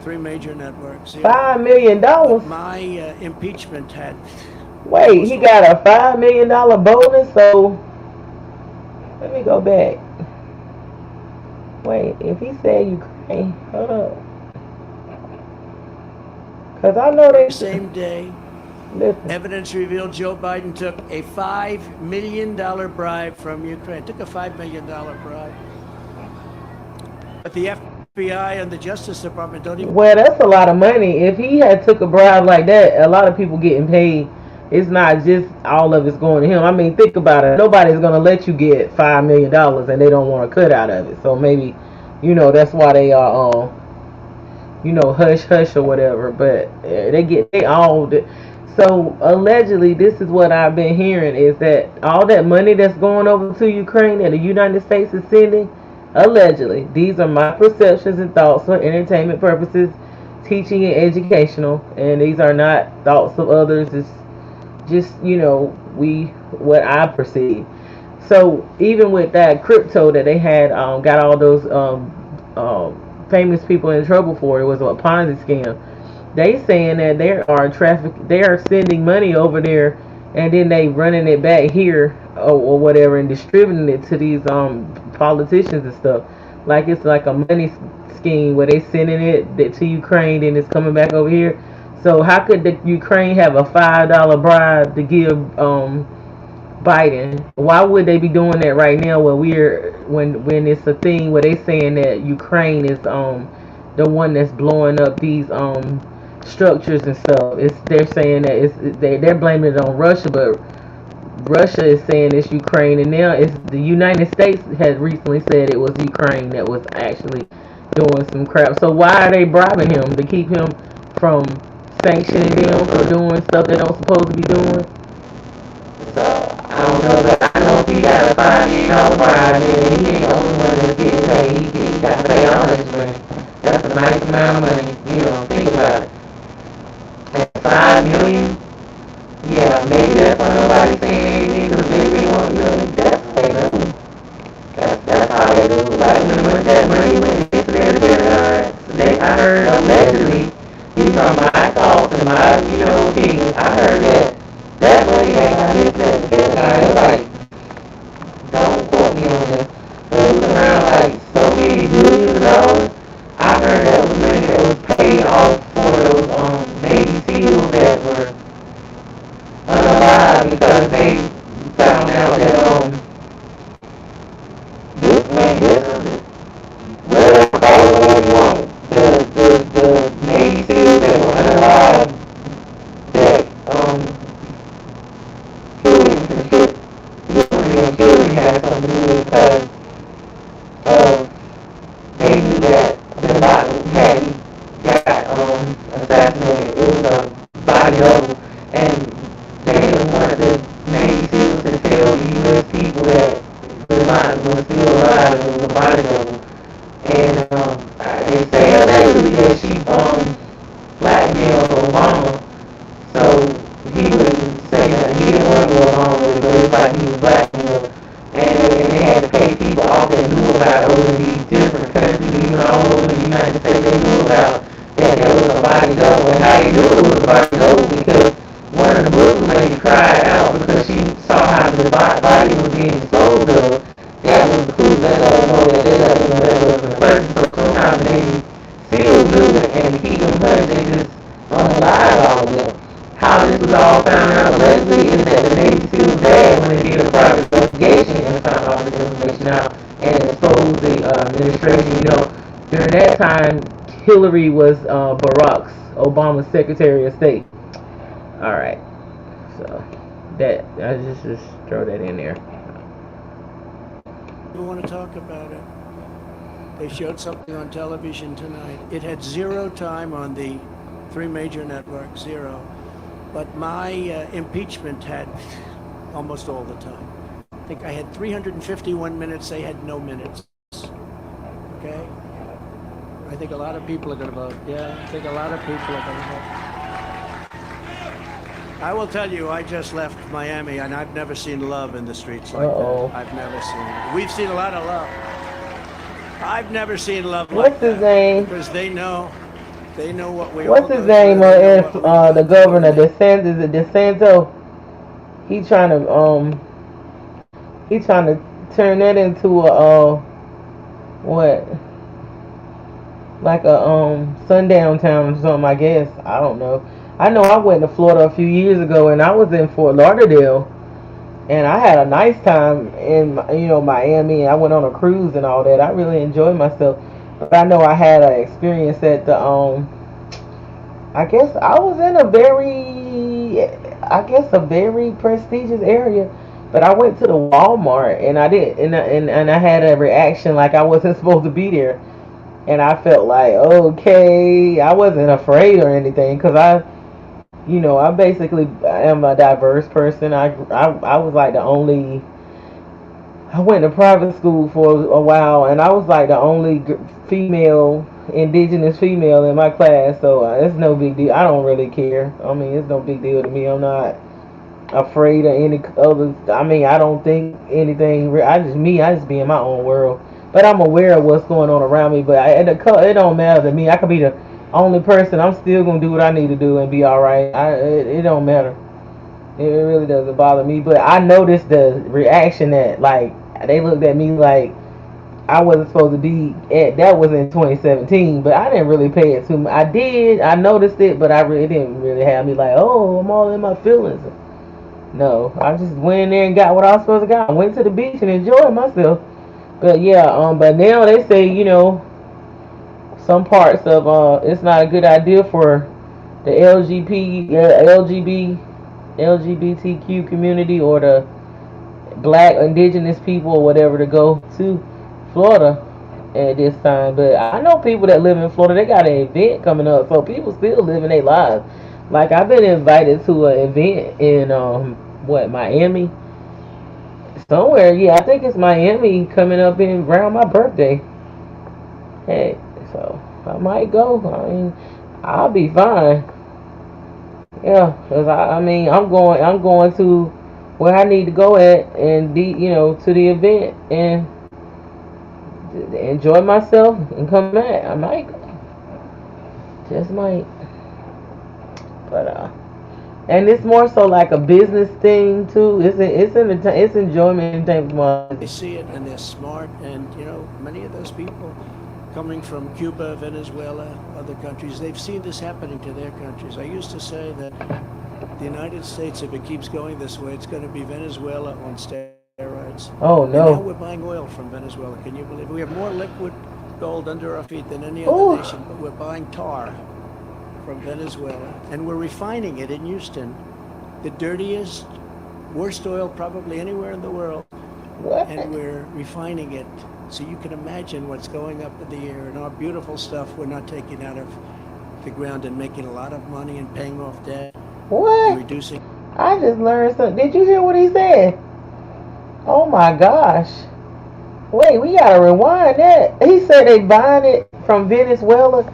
three major networks. Zero. $5 million. But my impeachment had. Wait, he got a $5 million bonus. So let me go back. Wait, if he said Ukraine, hold up. Cause I know they Same day. Listen. Evidence revealed Joe Biden took a $5 million bribe from Ukraine. Took a $5 million bribe. But the FBI and the Justice Department don't even. Well, that's a lot of money. If he had took a bribe like that, a lot of people getting paid. It's not just all of it's going to him. I mean, think about it. Nobody's going to let you get $5 million and they don't want a cut out of it. So maybe, that's why they are, hush hush or whatever. But they all. So allegedly, this is what I've been hearing is that all that money that's going over to Ukraine that the United States is sending, allegedly, these are my perceptions and thoughts for entertainment purposes, teaching and educational, and these are not thoughts of others. It's just what I perceive. So even with that crypto that they had got all those famous people in trouble for, it was a Ponzi scam. They saying that they are sending money over there and then they running it back here or whatever and distributing it to these politicians and stuff. Like it's like a money scheme where they sending it to Ukraine and it's coming back over here. So how could the Ukraine have a $5 bribe to give Biden? Why would they be doing that right now when it's a thing where they saying that Ukraine is the one that's blowing up these structures and stuff? They're saying that they're blaming it on Russia, but Russia is saying it's Ukraine, and now it's the United States has recently said it was Ukraine that was actually doing some crap. So why are they bribing him to keep him from sanctioning them for doing stuff they don't supposed to be doing? So I don't know, but I know if he got a $5 million bribe, then he ain't the only one that's getting paid. He got to pay all his money. That's a nice amount of money. Think about it. At $5 million, yeah, maybe that's why nobody's saying anything because they really want that's what they do. That's how they do. Like when that money went into their credit I heard allegedly. From my thoughts and my, opinion, I heard that money ain't got his credit card. Like, don't quote me on this. But it was around like so many millions of dollars. I heard that was money that was paid off for those Navy SEALs that were unalive because they found out that this is whatever you want. The Navy SEALs that were unalive that killing had something to do with because they knew that the body had got assassinated. It was a body double, and they didn't want the Navy SEALs to tell the U.S. people that the body was still alive. It was a body double. And they say allegedly that she blackmailed Obama, so he would say that he didn't want to go along with it, but it's like he was blackmailed. And they had to pay people off that knew about it over these different countries, even all over the United States. They knew about that there was a body double. And how they knew it was a body double because one of the Muslim ladies cried out because she saw how the body was being disposed of. That was the clue that know that was the person. So sometimes they still do it and to keep them hush, they just unalive all of them. How this was all found out allegedly is that the Navy SEALs dad, when they did a private investigation and found all this information out and exposed the administration, during that time Hillary was Obama's Secretary of State. Alright. So that I just throw that in there. We want to talk about it. They showed something on television tonight. It had zero time on the 3 major networks, 0. But my impeachment had almost all the time. I think I had 351 minutes. They had no minutes. Okay? I think a lot of people are going to vote. Yeah, I think a lot of people are going to vote. I will tell you, I just left Miami, and I've never seen love in the streets like that. I've never seen it. We've seen a lot of love. I've never seen love like that. What's his name? Because they know what we. What's his name? The governor, DeSantis, is it DeSanto? He's trying to turn that into a what? Like a sundown town or something, I guess. I don't know. I know I went to Florida a few years ago, and I was in Fort Lauderdale, and I had a nice time in Miami. I went on a cruise and all that. I really enjoyed myself. But I know I had an experience at the I guess I was in a very prestigious area. But I went to the Walmart, and I did, and I had a reaction like I wasn't supposed to be there. And I felt like, okay, I wasn't afraid or anything, because I basically am a diverse person. I was like the only, I went to private school for a while, and I was like the only indigenous female in my class, so it's no big deal. I don't really care. I mean, it's no big deal to me. I'm not afraid of any others. I mean, I don't think anything, I just be in my own world. But I'm aware of what's going on around me. But it don't matter to me. I could be the only person. I'm still gonna do what I need to do and be all right. It don't matter. It really doesn't bother me. But I noticed the reaction that like they looked at me like I wasn't supposed to be at. That was in 2017. But I didn't really pay it too much. I did. I noticed it, but it didn't really have me like, oh, I'm all in my feelings. No, I just went in there and got what I was supposed to get. I went to the beach and enjoyed myself. But yeah, but now they say, some parts of it's not a good idea for the LGBTQ community or the black indigenous people or whatever to go to Florida at this time. But I know people that live in Florida, they got an event coming up, so people still living their lives. Like I've been invited to an event in Miami. Somewhere, yeah, I think it's Miami coming up around my birthday. Hey, so I might go. I mean, I'll be fine. Yeah, cause I'm going to where I need to go at and to the event and enjoy myself and come back. I might go. Just might. But and it's more so like a business thing too. It's enjoyment and They see it and they're smart, and many of those people coming from Cuba, Venezuela, other countries, they've seen this happening to their countries. I used to say that the United States, if it keeps going this way, it's going to be Venezuela on steroids. Oh no! And now we're buying oil from Venezuela. Can you believe it? We have more liquid gold under our feet than any other nation, but we're buying tar from Venezuela, and we're refining it in Houston, the dirtiest, worst oil probably anywhere in the world. What? And we're refining it, so you can imagine what's going up in the air. And our beautiful stuff we're not taking out of the ground and making a lot of money and paying off debt. What? And reducing. I just learned something. Did you hear what he said? Oh my gosh. Wait, we gotta rewind that. He said they buying it from Venezuela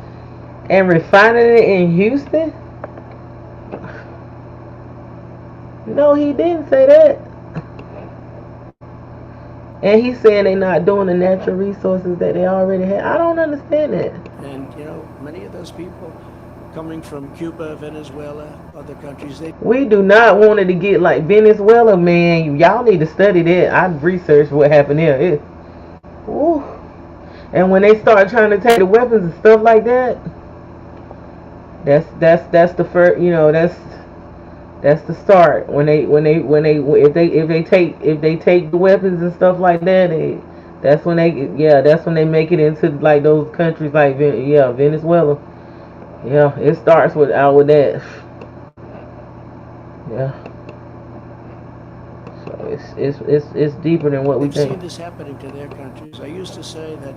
and refining it in Houston? No, he didn't say that. And he's saying they're not doing the natural resources that they already have. I don't understand that. And, many of those people coming from Cuba, Venezuela, other countries, we do not want it to get like Venezuela, man. Y'all need to study that. I've researched what happened there. Ooh. And when they start trying to take the weapons and stuff like that, that's the first, that's the start. If they take the weapons and stuff like that, that's when they make it into like those countries like Venezuela. Yeah, it starts with that. Yeah. So it's deeper than what we think. They've seen this happening to their countries. I used to say that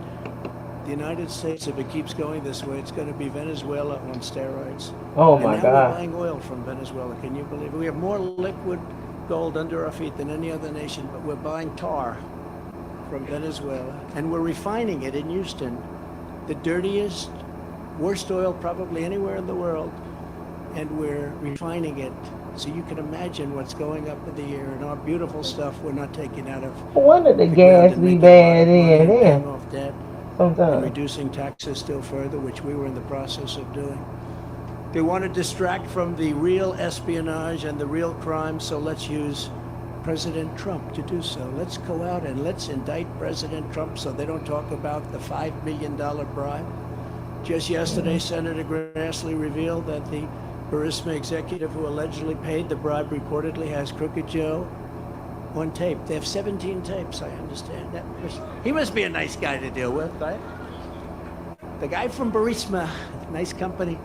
The United States, if it keeps going this way, it's going to be Venezuela on steroids. Oh And my now God. we're buying oil from Venezuela. Can you believe it? We have more liquid gold under our feet than any other nation, but we're buying tar from Venezuela, and we're refining it in Houston, the dirtiest, worst oil probably anywhere in the world, and we're refining it. So you can imagine what's going up in the air, and our beautiful stuff we're not taking out of When did the the ground gas and be making bad money in and there? paying off debt and Sometimes. reducing taxes still further, which we were in the process of doing. They want to distract from the real espionage and the real crime, so let's use President Trump to do so. Let's go out and let's indict President Trump so they don't talk about the $5 million bribe. Just yesterday, Senator Grassley revealed that the Burisma executive who allegedly paid the bribe reportedly has Crooked Joe on tape. They have 17 tapes, I understand. He must be a nice guy to deal with, right? The guy from Burisma, nice company.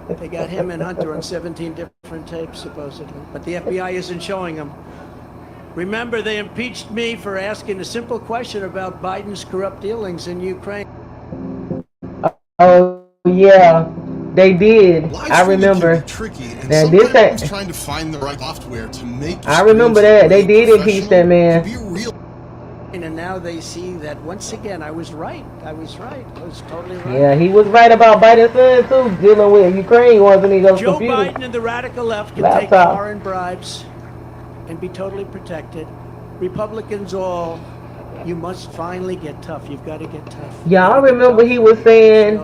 They got him and Hunter on 17 different tapes, supposedly. But the FBI isn't showing them. Remember, they impeached me for asking a simple question about Biden's corrupt dealings in Ukraine. Oh yeah, they did. I remember. Tricky, and Now this sometimes ain't. trying to find the right software to make. I remember that they did impeach that man. Be real. And now they see that once again, I was right. I was totally right. Yeah, he was right about Biden's son too, dealing with Ukraine, wasn't he? Those Joe computers. Biden and the radical left can take Laptop. foreign bribes and be totally protected. Republicans all, you must finally get tough. You've got to get tough. Yeah, I remember he was saying.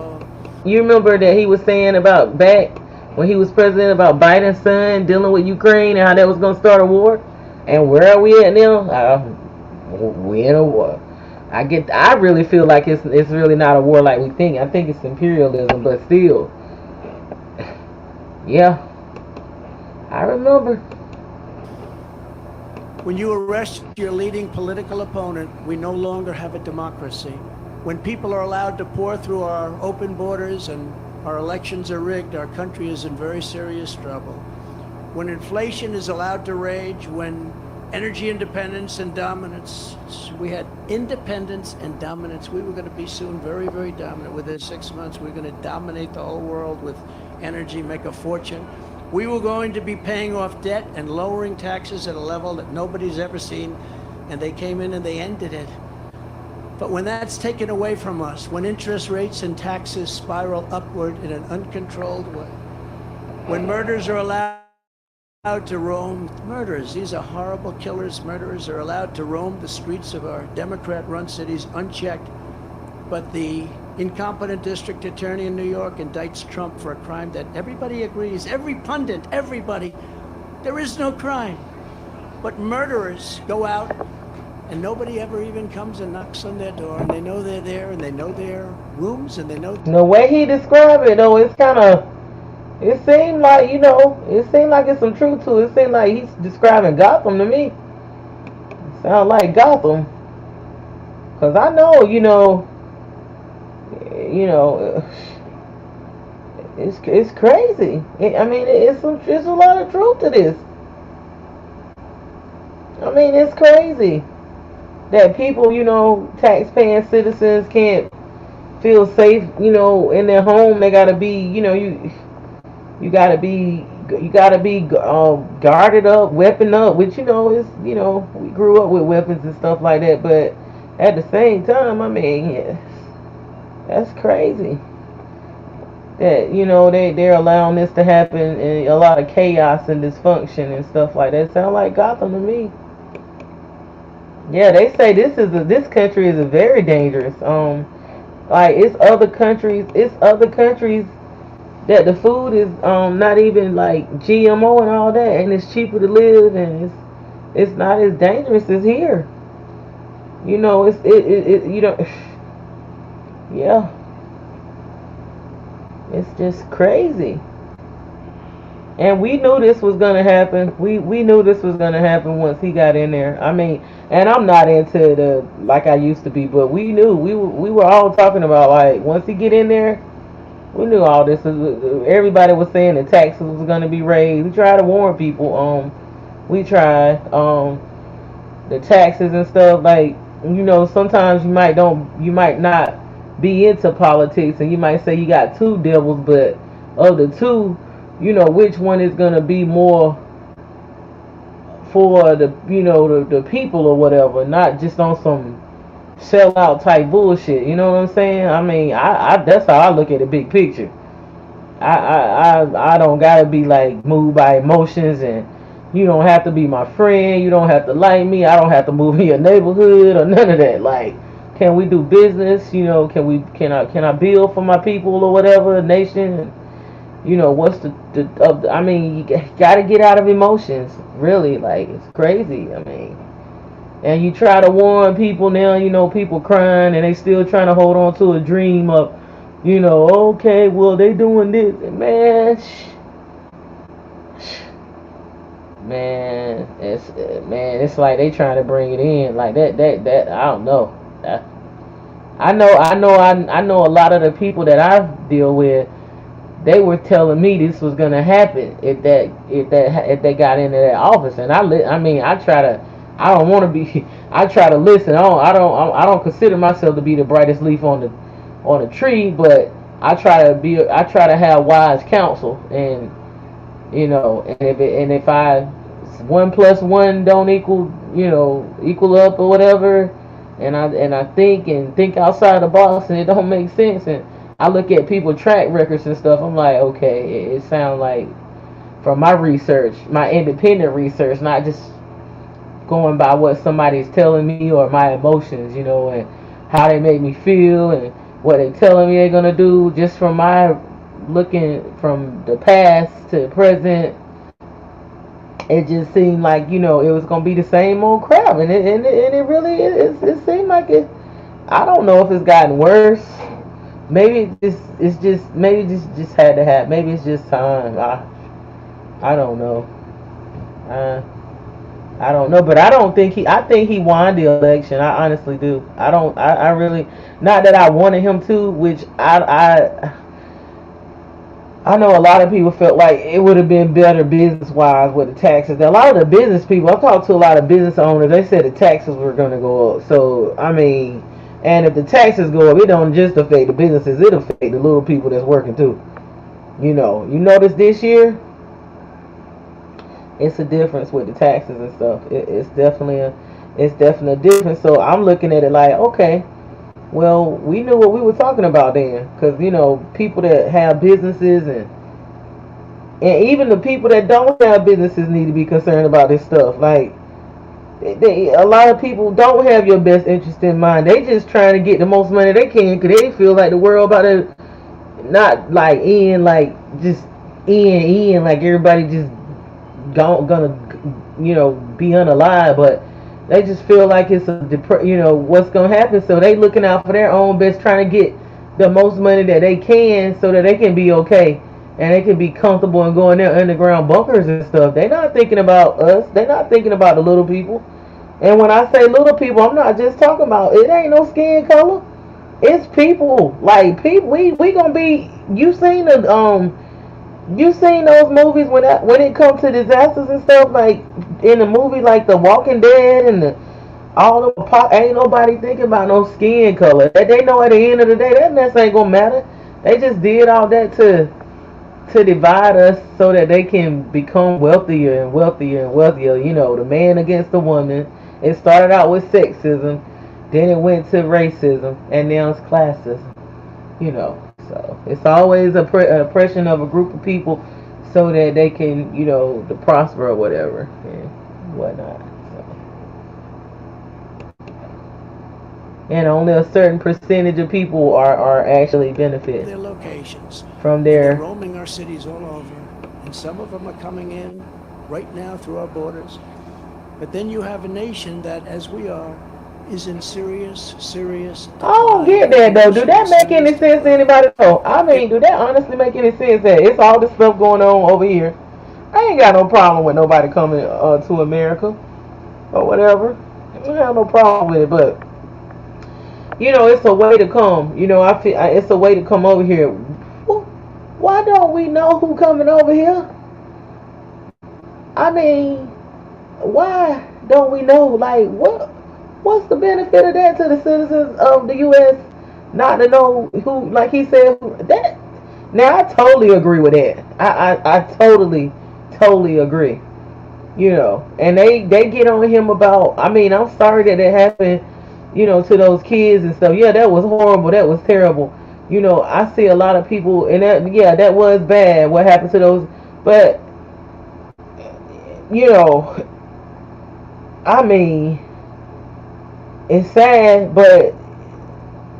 You remember that he was saying about back when he was president about Biden's son dealing with Ukraine and how that was going to start a war. And where are we at now? We in a war. I really feel like it's really not a war like we think. I think it's imperialism, but still. Yeah. I remember. When you arrest your leading political opponent, we no longer have a democracy. When people are allowed to pour through our open borders and our elections are rigged, our country is in very serious trouble. When inflation is allowed to rage, when energy independence and dominance, we had independence and dominance. We were going to be soon very, very dominant. Within 6 months, we're going to dominate the whole world with energy, make a fortune. We were going to be paying off debt and lowering taxes at a level that nobody's ever seen, and they came in and they ended it. But when that's taken away from us, when interest rates and taxes spiral upward in an uncontrolled way, when murders are allowed to roam, these are horrible killers, murderers are allowed to roam the streets of our Democrat-run cities unchecked, but the incompetent district attorney in New York indicts Trump for a crime that everybody agrees, every pundit, everybody, there is no crime. But murderers go out and nobody ever even comes and knocks on their door, and they know they're there, and they know their rooms, and they know. The way he described it, though, it's kind of. It seemed like it's some truth to it. It seemed like he's describing Gotham to me. Sound like Gotham. Cause I know, it's crazy. It's a lot of truth to this. I mean, it's crazy that people, tax-paying citizens can't feel safe, in their home. They gotta be, you gotta be guarded up, weapon up. Which we grew up with weapons and stuff like that. But at the same time, that's crazy. That they're allowing this to happen, and a lot of chaos and dysfunction and stuff like that. Sound like Gotham to me. Yeah, they say this country is a very dangerous. Like it's other countries that the food is not even like GMO and all that, and it's cheaper to live, and it's not as dangerous as here. Yeah, it's just crazy. And we knew this was gonna happen. We knew this was gonna happen once he got in there. And I'm not into the like I used to be, but we knew we were all talking about like once he get in there, we knew all this was. Everybody was saying the taxes was gonna be raised. We tried to warn people. We tried the taxes and stuff. Like sometimes you might not be into politics, and you might say you got two devils, but of the two, which one is gonna be more for the the people or whatever, not just on some sellout type bullshit. You know what I'm saying? I mean, I that's how I look at the big picture. I don't gotta be like moved by emotions, and you don't have to be my friend. You don't have to like me. I don't have to move in your neighborhood or none of that. Like, can we do business? Can I build for my people or whatever nation? What's I mean, you gotta get out of emotions. Really, like, it's crazy. I mean, and you try to warn people now. People crying and they still trying to hold on to a dream of, okay, well, they doing this, man. It's like they trying to bring it in like that. I don't know. I know a lot of the people that I deal with. They were telling me this was gonna happen if they got into that office, and I don't want to be. I try to listen. I don't consider myself to be the brightest leaf on the tree, but I try to have wise counsel, and if I 1 + 1 don't equal up or whatever, and I think outside the box, and it don't make sense, and I look at people track records and stuff. I'm like, okay, it sounds like, from my research, my independent research, not just going by what somebody's telling me or my emotions, and how they make me feel and what they telling me they're gonna do. Just from my looking from the past to the present, it just seemed like it was gonna be the same old crap, and it really is. It seemed like it. I don't know if it's gotten worse. Maybe maybe just had to happen. Maybe it's just time. I don't know. I don't know, but I think he won the election. I honestly do. I really, not that I wanted him to, which I know a lot of people felt like it would have been better business wise with the taxes. A lot of the business people, I've talked to a lot of business owners, they said the taxes were going to go up. So, I mean, and if the taxes go up, it don't just affect the businesses, it affect the little people that's working too. You notice this year, it's a difference with the taxes and stuff. It's definitely a difference. So I'm looking at it like, okay, well, we knew what we were talking about then, because people that have businesses and even the people that don't have businesses need to be concerned about this stuff. Like, a lot of people don't have your best interest in mind. They just trying to get the most money they can because they feel like the world about to not like end, like just end like everybody just gonna be unalive, but they just feel like it's what's gonna happen. So they looking out for their own best, trying to get the most money that they can so that they can be okay and they can be comfortable and go in their underground bunkers and stuff. They're not thinking about us. They're not thinking about the little people. And when I say little people, I'm not just talking about, it ain't no skin color. It's people. Like, people, we gonna be. You seen those movies when it comes to disasters and stuff, like in the movie like The Walking Dead and ain't nobody thinking about no skin color. They know at the end of the day that mess ain't gonna matter. They just did all that to divide us so that they can become wealthier and wealthier and wealthier. The man against the woman. It started out with sexism, then it went to racism, and now it's classism. So it's always an oppression of a group of people so that they can, to prosper or whatever and whatnot. So. And only a certain percentage of people are actually benefiting their locations from They're their. roaming our cities all over, and some of them are coming in right now through our borders. But then you have a nation that, as we are, is in serious. I don't get that though. Do that make any sense to anybody? No. I mean, do that honestly make any sense? That it's all this stuff going on over here. I ain't got no problem with nobody coming to America or whatever. I don't have no problem with it, but it's a way to come. I feel it's a way to come over here. Why don't we know who coming over here? I mean, why don't we know? Like, what's the benefit of that to the citizens of the U.S. not to know who, like he said, that. Now I totally agree with that. I totally agree. And they get on him about. I mean, I'm sorry that it happened. To those kids and stuff. Yeah, that was horrible. That was terrible. I see a lot of people, and that was bad. What happened to those? But I mean, it's sad, but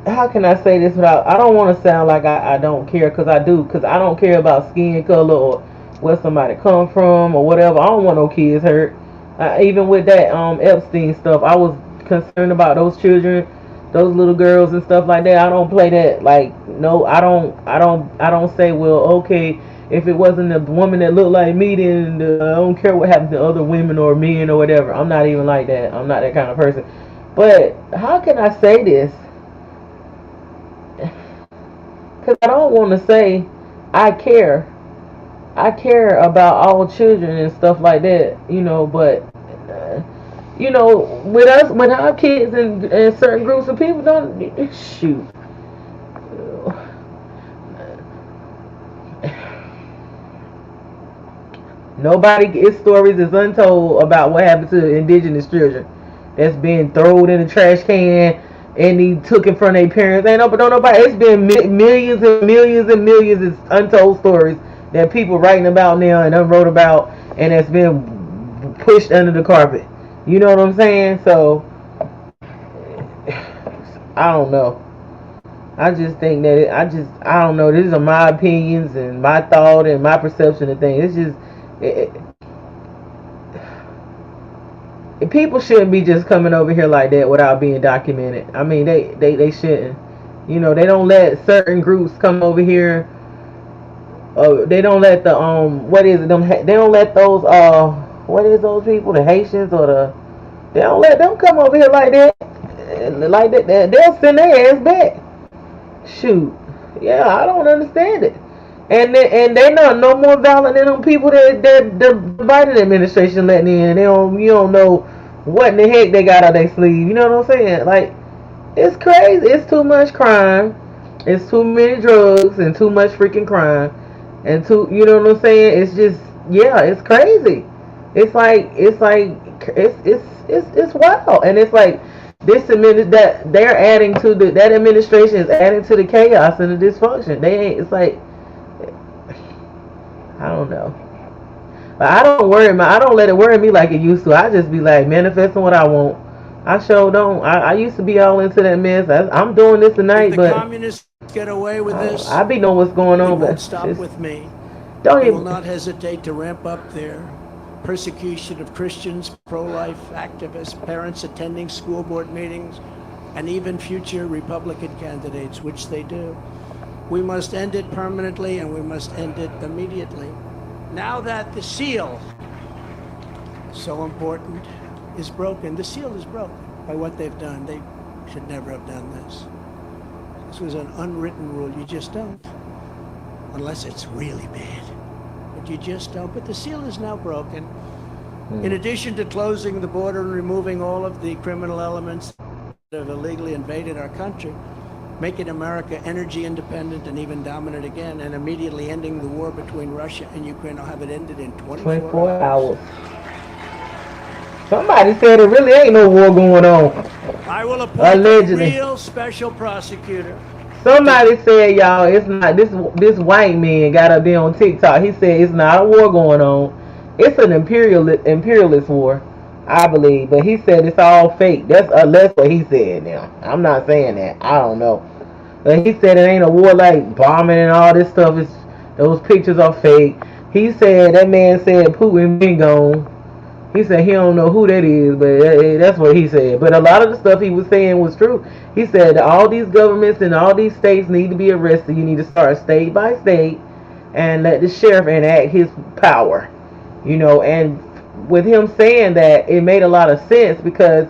how can I say this without? I don't want to sound like I don't care, because I do, because I don't care about skin color or where somebody come from or whatever. I don't want no kids hurt. Even with that Epstein stuff, I was concerned about those children, those little girls and stuff like that. I don't play that. Like, no, I don't say, well, okay, if it wasn't a woman that looked like me, then I don't care what happens to other women or men or whatever. I'm not even like that. I'm not that kind of person. But how can I say this? Because I don't want to say I care. I care about all children and stuff like that, but with us, with our kids and certain groups of people, don't shoot. Its stories is untold about what happened to indigenous children that's being thrown in the trash can and he took it from their parents. But don't nobody. It's been millions and millions and millions of untold stories that people writing about now and wrote about, and that's been pushed under the carpet. You know what I'm saying? So I don't know. I just think that I don't know. These are my opinions and my thought and my perception of things. It's just people shouldn't be just coming over here like that without being documented. I mean, they shouldn't. They don't let certain groups come over here. They don't let the what is it? They don't let those what is those people? The Haitians or they don't let them come over here like that. Like that. They'll send their ass back. Shoot. Yeah, I don't understand it. And they not no more violent than them people that the Biden administration letting in. You don't know what in the heck they got up their sleeve. You know what I'm saying? Like, it's crazy. It's too much crime. It's too many drugs and too much freaking crime. And you know what I'm saying? It's just, yeah, it's crazy. It's wild. And it's like that they're adding to that administration is adding to the chaos and the dysfunction. It's like, I don't know. But I don't let it worry me like it used to. I just be like manifesting what I want. I sure don't. I used to be all into that mess. I'm doing this tonight, if the communists get away with this, I be knowing what's going on. They won't stop with me. They will not hesitate to ramp up their persecution of Christians, pro-life activists, parents attending school board meetings, and even future Republican candidates, which they do. We must end it permanently, and we must end it immediately. Now that the seal, so important, is broken, the seal is broken by what they've done. They should never have done this. This was an unwritten rule. You just don't, unless it's really bad. But you just don't. But the seal is now broken. In addition to closing the border and removing all of the criminal elements that have illegally invaded our country, making America energy independent and even dominant again, and immediately ending the war between Russia and Ukraine. I'll have it ended in 24 hours. Somebody said it really ain't no war going on. I will appoint a real special prosecutor. Somebody said, y'all, it's not this white man got up there on TikTok. He said it's not a war going on. It's an imperialist war, I believe. But he said it's all fake. That's what he said. Now I'm not saying that. I don't know. But he said it ain't a war like bombing and all this stuff. Those pictures are fake. He said that man said Putin been gone. He said he don't know who that is, but that's what he said. But a lot of the stuff he was saying was true. He said all these governments and all these states need to be arrested. You need to start state by state and let the sheriff enact his power. And with him saying that, it made a lot of sense because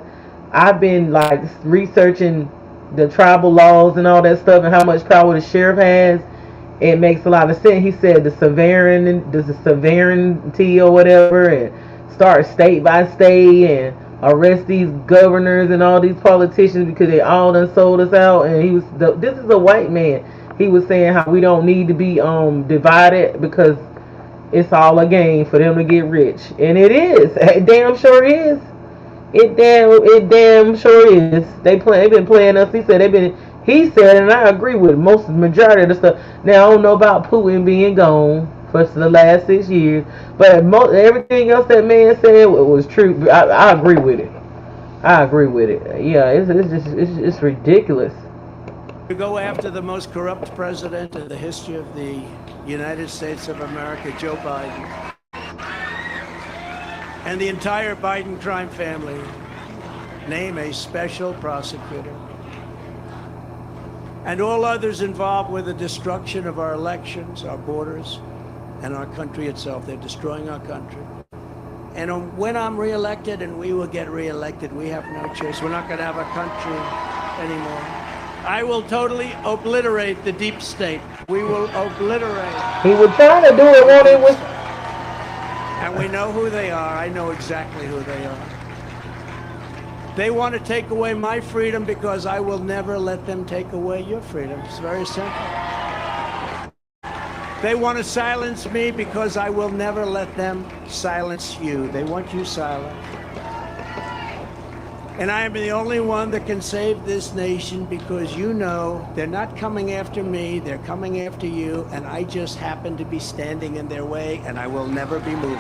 I've been like researching the tribal laws and all that stuff and how much power the sheriff has. It makes a lot of sense. He said the sovereignty or whatever, and start state by state and arrest these governors and all these politicians because they all done sold us out. And this is a white man. He was saying how we don't need to be divided because it's all a game for them to get rich, and it is. It damn sure is. It damn sure is. They've been playing us. He said, and I agree with most majority of the stuff. Now I don't know about Putin being gone for the last 6 years, but everything else that man said was true. I agree with it. I agree with it. Yeah, it's ridiculous. To go after the most corrupt president in the history of the United States of America, Joe Biden, and the entire Biden crime family, name a special prosecutor, and all others involved with the destruction of our elections, our borders, and our country itself. They're destroying our country. And when I'm reelected, and we will get reelected, we have no choice. We're not going to have a country anymore. I will totally obliterate the deep state. We will obliterate. He was trying to do it when it was. And we know who they are. I know exactly who they are. They want to take away my freedom because I will never let them take away your freedom. It's very simple. They want to silence me because I will never let them silence you. They want you silent. And I am the only one that can save this nation because you know they're not coming after me, they're coming after you, and I just happen to be standing in their way, and I will never be moving.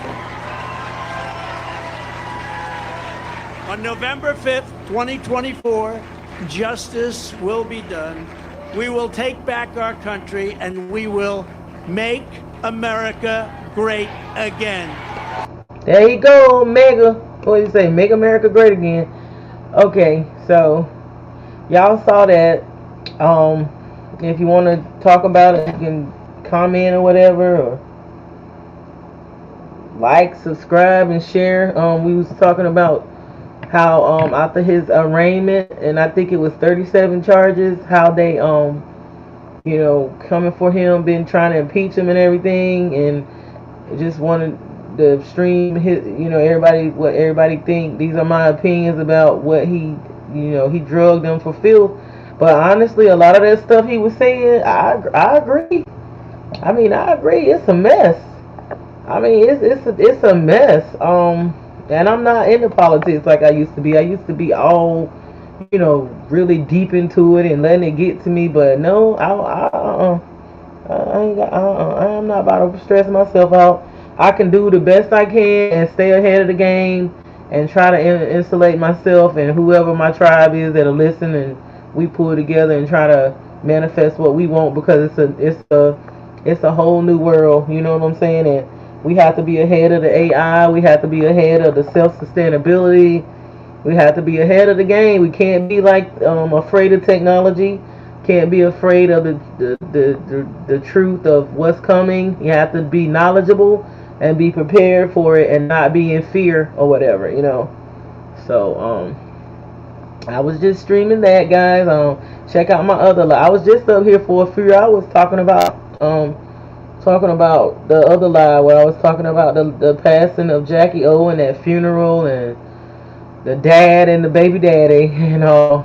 On November 5th, 2024, justice will be done. We will take back our country, and we will make America great again. There you go, Mega. What do you say? Make America great again. Okay, so y'all saw that. If you want to talk about it, you can comment or whatever, or like, subscribe, and share. We was talking about how after his arraignment, and I think it was 37 charges, how they you know, coming for him, been trying to impeach him and everything, and just wanted the stream hit, you know, what everybody think. These are my opinions about what he, you know, he drugged them for filth. But honestly, a lot of that stuff he was saying, I agree. I mean, I agree. It's a mess. I mean, it's a mess. And I'm not into politics like I used to be. I used to be all, you know, really deep into it and letting it get to me. But no, I'm not about to stress myself out. I can do the best I can and stay ahead of the game and try to insulate myself and whoever my tribe is that'll listen, and we pull together and try to manifest what we want, because it's a whole new world, you know what I'm saying? And we have to be ahead of the AI, we have to be ahead of the self-sustainability, we have to be ahead of the game. We can't be like afraid of technology. Can't be afraid of the truth of what's coming. You have to be knowledgeable and be prepared for it and not be in fear or whatever, you know. So I was just streaming that, guys. Check out my other live. I was just up here for a few hours talking about the other live where I was talking about the passing of Jackie O and that funeral and the dad and the baby daddy, you know,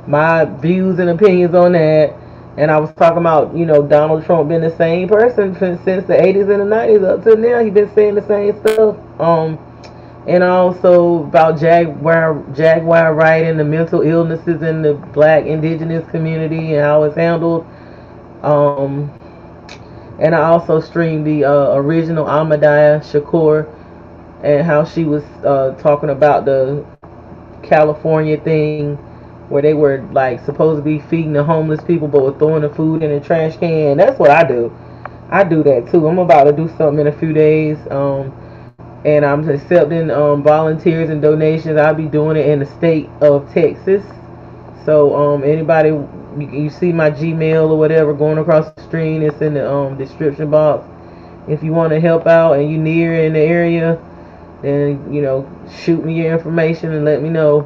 my views and opinions on that. And I was talking about, you know, Donald Trump being the same person since the 80s and the 90s up to now. He's been saying the same stuff. And also about Jaguar right and the mental illnesses in the black indigenous community and how it's handled. And I also streamed the original Ahmadiyya Shakur and how she was talking about the California thing where they were like supposed to be feeding the homeless people but were throwing the food in a trash can. That's what I do. I do that too. I'm about to do something in a few days. And I'm accepting volunteers and donations. I'll be doing it in the state of Texas. So anybody, you see my Gmail or whatever going across the screen, it's in the description box. If you want to help out and you're near in the area, then, you know, shoot me your information and let me know.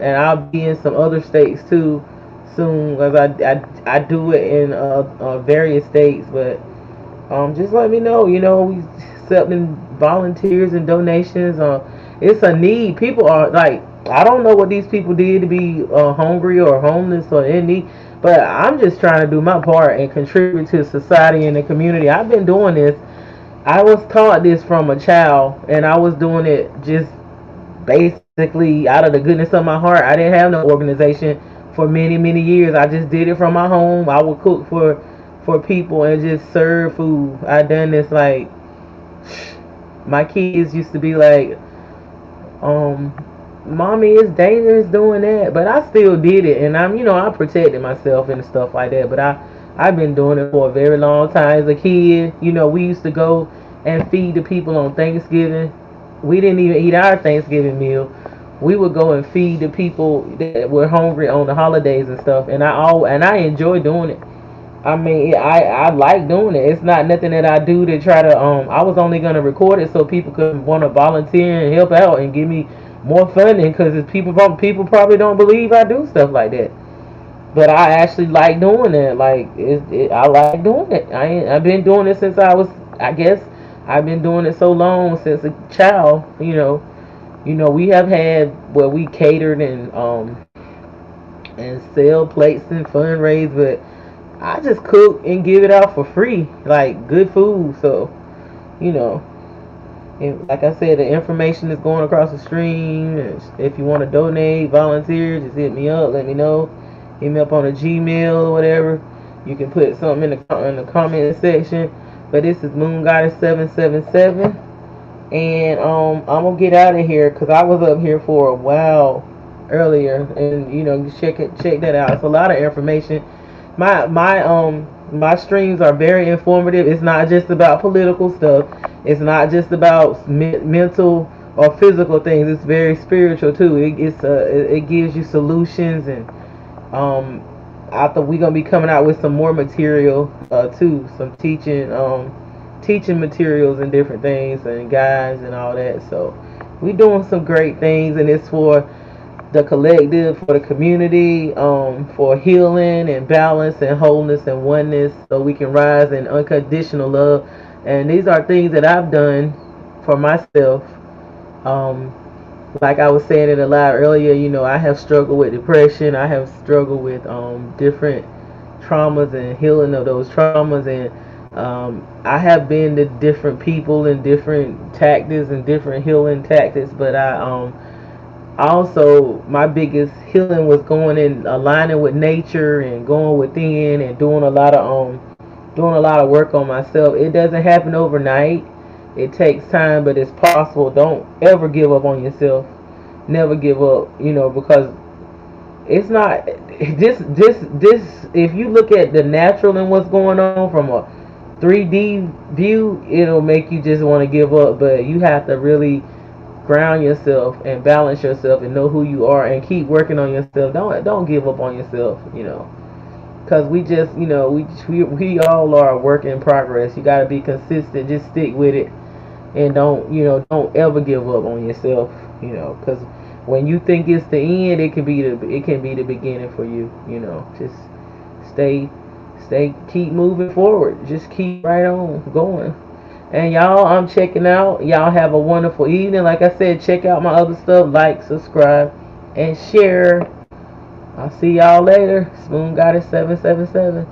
And I'll be in some other states too soon, because I do it in various states. But just let me know. You know, we accepting volunteers and donations. it's a need. People are like, I don't know what these people did to be hungry or homeless or in need, but I'm just trying to do my part and contribute to society and the community. I've been doing this. I was taught this from a child, and I was doing it just basically out of the goodness of my heart. I didn't have no organization for many, many years. I just did it from my home. I would cook for people and just serve food. I done this like, my kids used to be like, mommy, it's dangerous doing that, but I still did it, and I protected myself and stuff like that. But I've been doing it for a very long time. As a kid, we used to go and feed the people on Thanksgiving. We didn't even eat our Thanksgiving meal. We would go and feed the people that were hungry on the holidays and stuff. And I enjoy doing it. I mean, I like doing it. It's not nothing that I do to try to. I was only gonna record it so people could want to volunteer and help out and give me more funding, because people probably don't believe I do stuff like that. But I actually like doing it. Like I like doing it. I've been doing it since I was. I guess I've been doing it so long, since a child. We have had where we catered and sell plates and fundraise, but I just cook and give it out for free, like good food. So, and like I said, the information is going across the stream. If you want to donate, volunteer, just hit me up. Let me know. Hit me up on a Gmail or whatever. You can put something in the comment section. But this is Moon Goddess 777, and I'm gonna get out of here because I was up here for a while earlier, and check that out. It's a lot of information. My streams are very informative. It's not just about political stuff. It's not just about mental or physical things. It's very spiritual too. It gives you solutions, and I thought we're gonna be coming out with some more material too, some teaching materials and different things and guides and all that. So we're doing some great things, and it's for the collective, for the community, for healing and balance and wholeness and oneness, so we can rise in unconditional love. And these are things that I've done for myself. Like I was saying it aloud earlier, I have struggled with depression. I have struggled with different traumas and healing of those traumas, and I have been to different people and different tactics and different healing tactics. But I also, my biggest healing was going in aligning with nature and going within and doing a lot of work on myself. It doesn't happen overnight. It takes time, but it's possible. Don't ever give up on yourself. Never give up, because it's not this. If you look at the natural and what's going on from a 3D view, it'll make you just want to give up. But you have to really ground yourself and balance yourself and know who you are and keep working on yourself. Don't give up on yourself, because we just, we all are a work in progress. You got to be consistent. Just stick with it, and don't ever give up on yourself, because when you think it's the end, it can be the beginning for you. Just keep moving forward. Just keep right on going. And y'all, I'm checking out. Y'all have a wonderful evening. Like I said, check out my other stuff. Like, subscribe, and share. I'll see y'all later. Spoon Goddess 777.